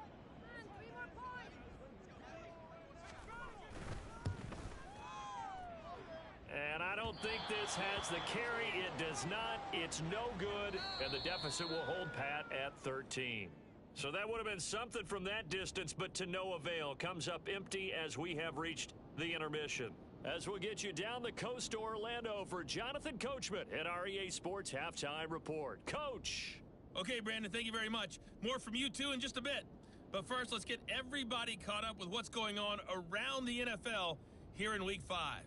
And I don't think this has the carry. It does not. It's no good. And the deficit will hold pat at 13. So that would have been something from that distance, but to no avail. Comes up empty as we have reached the intermission. As we'll get you down the coast to Orlando for Jonathan Coachman at our EA Sports Halftime Report. Coach. Okay, Brandon, thank you very much. More from you two in just a bit. But first, let's get everybody caught up with what's going on around the NFL here in Week 5.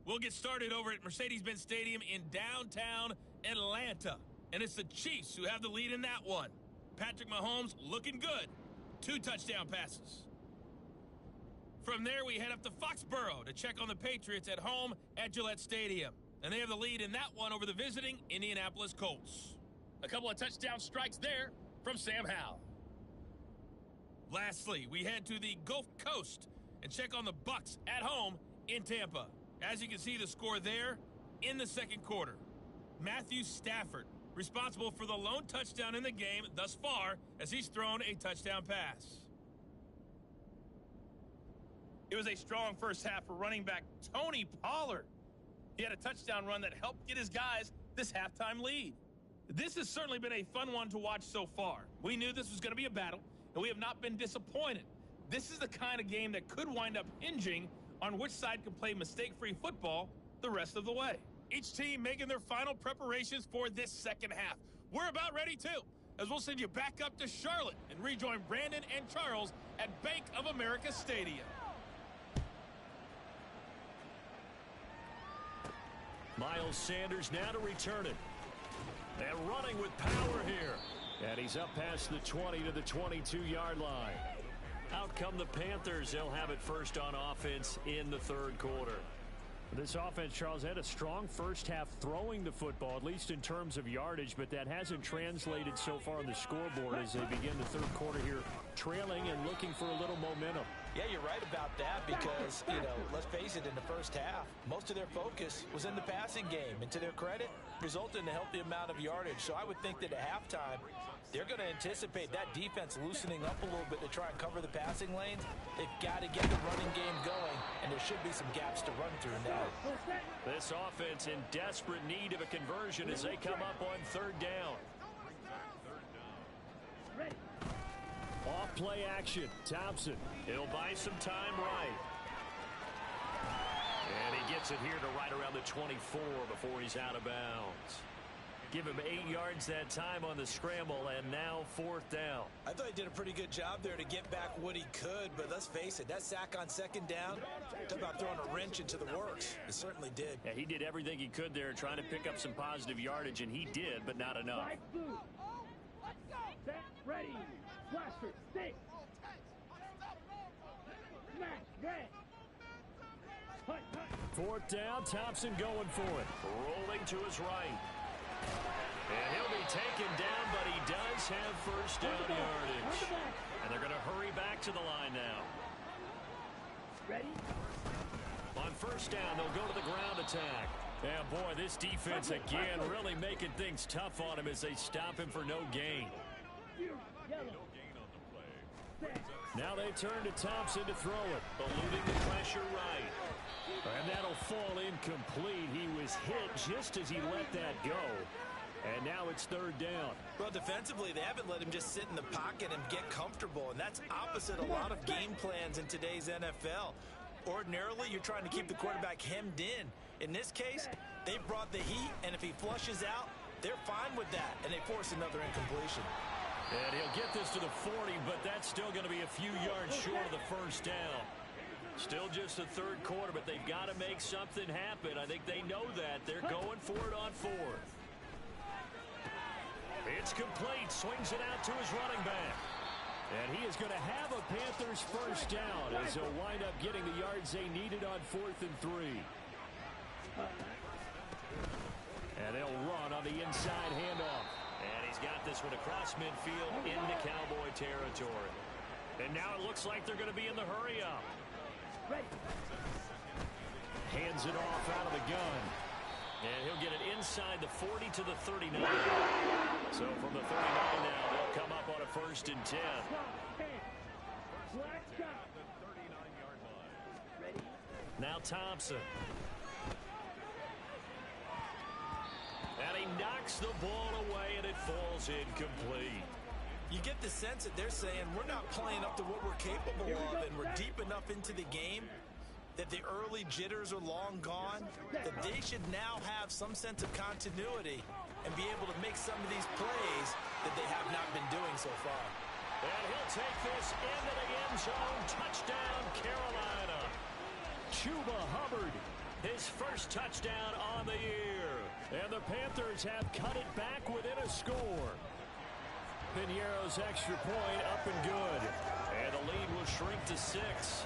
We'll get started over at Mercedes-Benz Stadium in downtown Atlanta. And it's the Chiefs who have the lead in that one. Patrick Mahomes looking good. 2 touchdown passes. From there, we head up to Foxborough to check on the Patriots at home at Gillette Stadium. And they have the lead in that one over the visiting Indianapolis Colts. A couple of touchdown strikes there from Sam Howell. Lastly, we head to the Gulf Coast and check on the Bucs at home in Tampa. As you can see, the score there in the second quarter. Matthew Stafford, responsible for the lone touchdown in the game thus far, as he's thrown a touchdown pass. It was a strong first half for running back Tony Pollard. He had a touchdown run that helped get his guys this halftime lead. This has certainly been a fun one to watch so far. We knew this was going to be a battle, and we have not been disappointed. This is the kind of game that could wind up hinging on which side can play mistake-free football the rest of the way. Each team making their final preparations for this second half. We're about ready too, as we'll send you back up to Charlotte and rejoin Brandon and Charles at Bank of America Stadium. Miles Sanders now to return it. And running with power here. And he's up past the 20 to the 22-yard line. Out come the Panthers. They'll have it first on offense in the third quarter. This offense, Charles, had a strong first half throwing the football, at least in terms of yardage, but that hasn't translated so far on the scoreboard as they begin the third quarter here, trailing and looking for a little momentum. Yeah, you're right about that because, let's face it, in the first half, most of their focus was in the passing game. And to their credit, resulted in a healthy amount of yardage. So I would think that at halftime, they're going to anticipate that defense loosening up a little bit to try and cover the passing lanes. They've got to get the running game going, and there should be some gaps to run through now. This offense in desperate need of a conversion as they come up on third down. Off play action. Thompson. He'll buy some time right. And he gets it here to right around the 24 before he's out of bounds. Give him 8 yards that time on the scramble, and now fourth down. I thought he did a pretty good job there to get back what he could, but let's face it, that sack on second down, talk about throwing a wrench into the works. It certainly did. Yeah, he did everything he could there trying to pick up some positive yardage, and he did, but not enough. Set, ready, blaster, stick. Smash, red. Fourth down, Thompson going for it. Rolling to his right. And he'll be taken down, but he does have first down yardage. And they're going to hurry back to the line now. Ready? On first down, they'll go to the ground attack. Yeah, boy, this defense again really making things tough on him as they stop him for no gain. Now they turn to Thompson to throw it, eluding the pressure right. And that'll fall incomplete. He was hit just as he let that go. And now it's third down. Well, defensively, they haven't let him just sit in the pocket and get comfortable. And that's opposite a lot of game plans in today's NFL. Ordinarily, you're trying to keep the quarterback hemmed in. In this case, they brought the heat, and if he flushes out, they're fine with that, and they force another incompletion. And he'll get this to the 40, but that's still going to be a few yards short of the first down. Still just the third quarter, but they've got to make something happen. I think they know that. They're going for it on fourth. It's complete. Swings it out to his running back. And he is going to have a Panthers first down as they'll wind up getting the yards they needed on 4th and 3. And they'll run on the inside handoff. And he's got this one across midfield into Cowboy territory. And now it looks like they're going to be in the hurry-up. Hands it off out of the gun. And he'll get it inside the 40 to the 39. So from the 39 now, they'll come up on a 1st and 10. Now Thompson. And he knocks the ball away, and it falls incomplete. You get the sense that they're saying we're not playing up to what we're capable of, and we're deep enough into the game that the early jitters are long gone, that they should now have some sense of continuity and be able to make some of these plays that they have not been doing so far. And he'll take this into the end zone. Touchdown, Carolina. Chuba Hubbard, his first touchdown on the year. And the Panthers have cut it back within a score. Piñeiro's extra point up and good. And the lead will shrink to 6.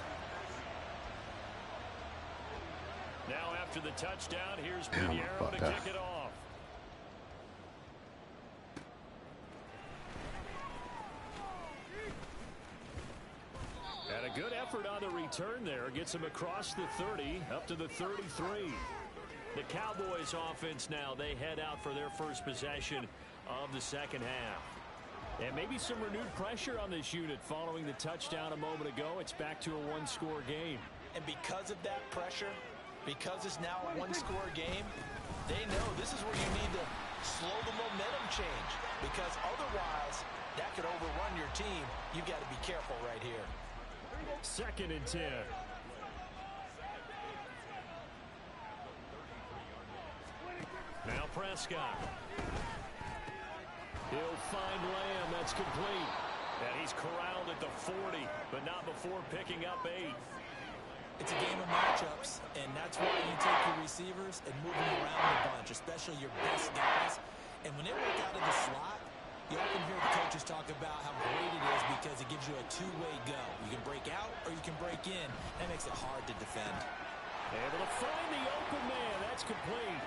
Now after the touchdown, here's Piñeiro to kick it off. And a good effort on the return there. Gets him across the 30, up to the 33. The Cowboys offense now, they head out for their first possession of the second half. And maybe some renewed pressure on this unit following the touchdown a moment ago. It's back to a one-score game. And because of that pressure, because it's now a one-score game, they know this is where you need to slow the momentum change. Because otherwise, that could overrun your team. You've got to be careful right here. 2nd and 10. Now Prescott. He'll find Lamb. That's complete. And he's corralled at the 40, but not before picking up 8. It's a game of matchups, and that's why you take your receivers and move them around a bunch, especially your best guys. And when they work out of the slot, you often hear the coaches talk about how great it is because it gives you a two-way go. You can break out or you can break in. That makes it hard to defend. Able to find the open man. That's complete.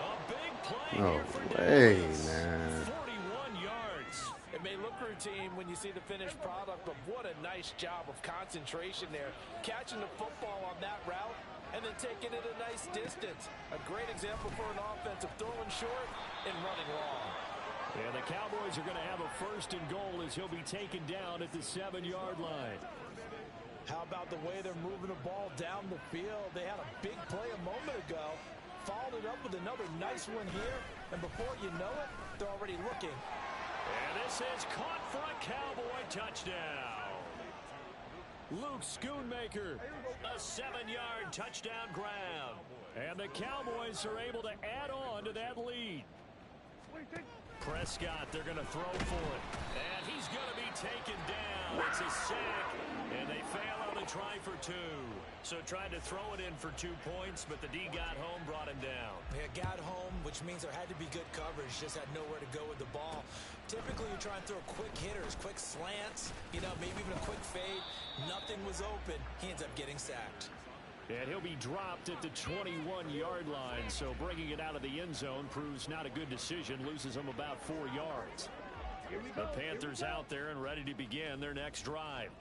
A big play here for Dallas. Man. 41 yards. It may look routine when you see the finished product, but what a nice job of concentration there. Catching the football on that route and then taking it a nice distance. A great example for an offensive throwing short and running long. And the Cowboys are going to have a 1st and goal as he'll be taken down at the 7-yard line. How about the way they're moving the ball down the field? They had a big play a moment ago, followed it up with another nice one here, and before you know it, they're already looking. And this is caught for a Cowboy touchdown. Luke Schoonmaker, a 7-yard touchdown grab. And the Cowboys are able to add on to that lead. Prescott, they're going to throw for it. And he's going to be taken down. It's a sack, and they fail on the try for 2. So tried to throw it in for 2 points, but the D got home, brought him down. Yeah, got home, which means there had to be good coverage. Just had nowhere to go with the ball. Typically, you try and throw quick hitters, quick slants, maybe even a quick fade. Nothing was open. He ends up getting sacked. And he'll be dropped at the 21-yard line, so bringing it out of the end zone proves not a good decision. Loses him about 4 yards. The Panthers out there and ready to begin their next drive.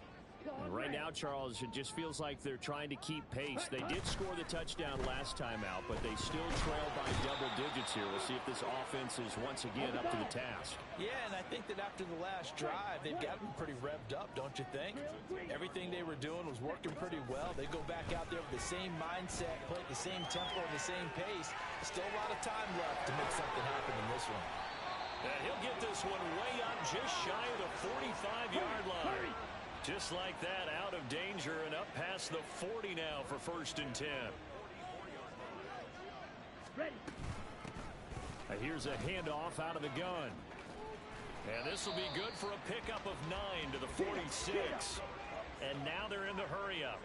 And right now, Charles, it just feels like they're trying to keep pace. They did score the touchdown last time out, but they still trail by double digits here. We'll see if this offense is once again up to the task. Yeah, and I think that after the last drive, they've got them pretty revved up, don't you think? Everything they were doing was working pretty well. They go back out there with the same mindset, play at the same tempo and the same pace. Still a lot of time left to make something happen in this one. And he'll get this one way up just shy of the 45-yard line. Just like that, out of danger and up past the 40 now for 1st and 10. Ready. Here's a handoff out of the gun. And this will be good for a pickup of 9 to the 46. And now they're in the hurry-up.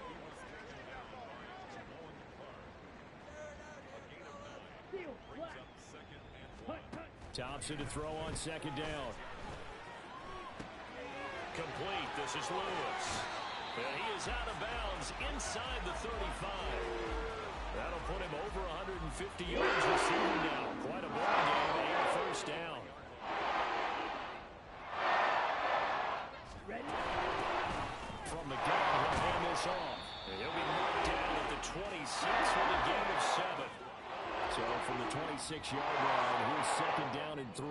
Thompson to throw on 2nd down. Complete. This is Lewis. And he is out of bounds inside the 35. That'll put him over 150 yards receiving now. Quite a ball game and a 1st down. Ready. From the gun, he'll hand this off. And he'll be marked down at the 26 with a gain of 7. So from the 26-yard line, here's 2nd down and 3.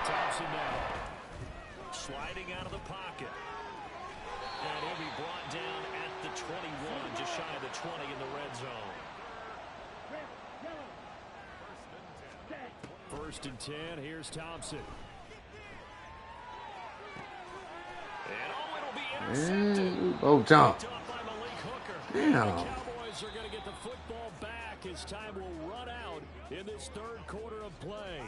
Thompson now. Sliding out of the pocket. And he'll be brought down at the 21, just shy of the 20 in the red zone. 1st and 10, here's Thompson. And it'll be intercepted. Oh, jump. Damn. The Cowboys are going to get the football back as time will run out in this 3rd quarter of play.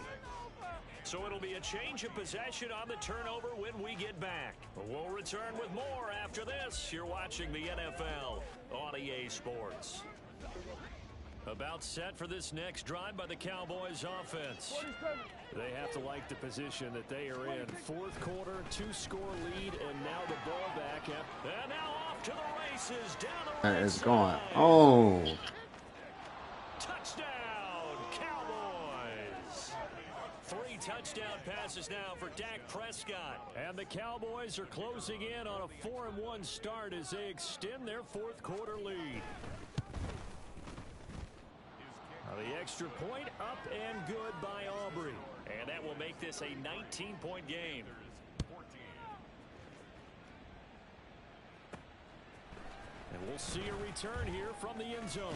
So it'll be a change of possession on the turnover when we get back. We'll return with more after this. You're watching the NFL on EA Sports. About set for this next drive by the Cowboys offense. They have to like the position that they are in. 4th quarter, 2-score lead, and now the ball back. And now off to the races down the right It's going. side. Oh. Touchdown, Cowboys. 3 touchdown passes now for Dak Prescott. And the Cowboys are closing in on a 4-1 start as they extend their 4th quarter lead. The extra point up and good by Aubrey. And that will make this a 19-point game. And we'll see a return here from the end zone.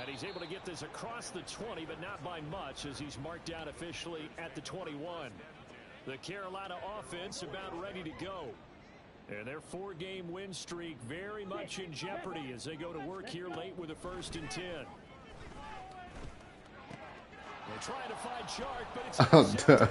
And he's able to get this across the 20, but not by much as he's marked down officially at the 21. The Carolina offense about ready to go. And their 4-game win streak very much in jeopardy as they go to work here late with a 1st and 10. They're trying to find Shark, but it's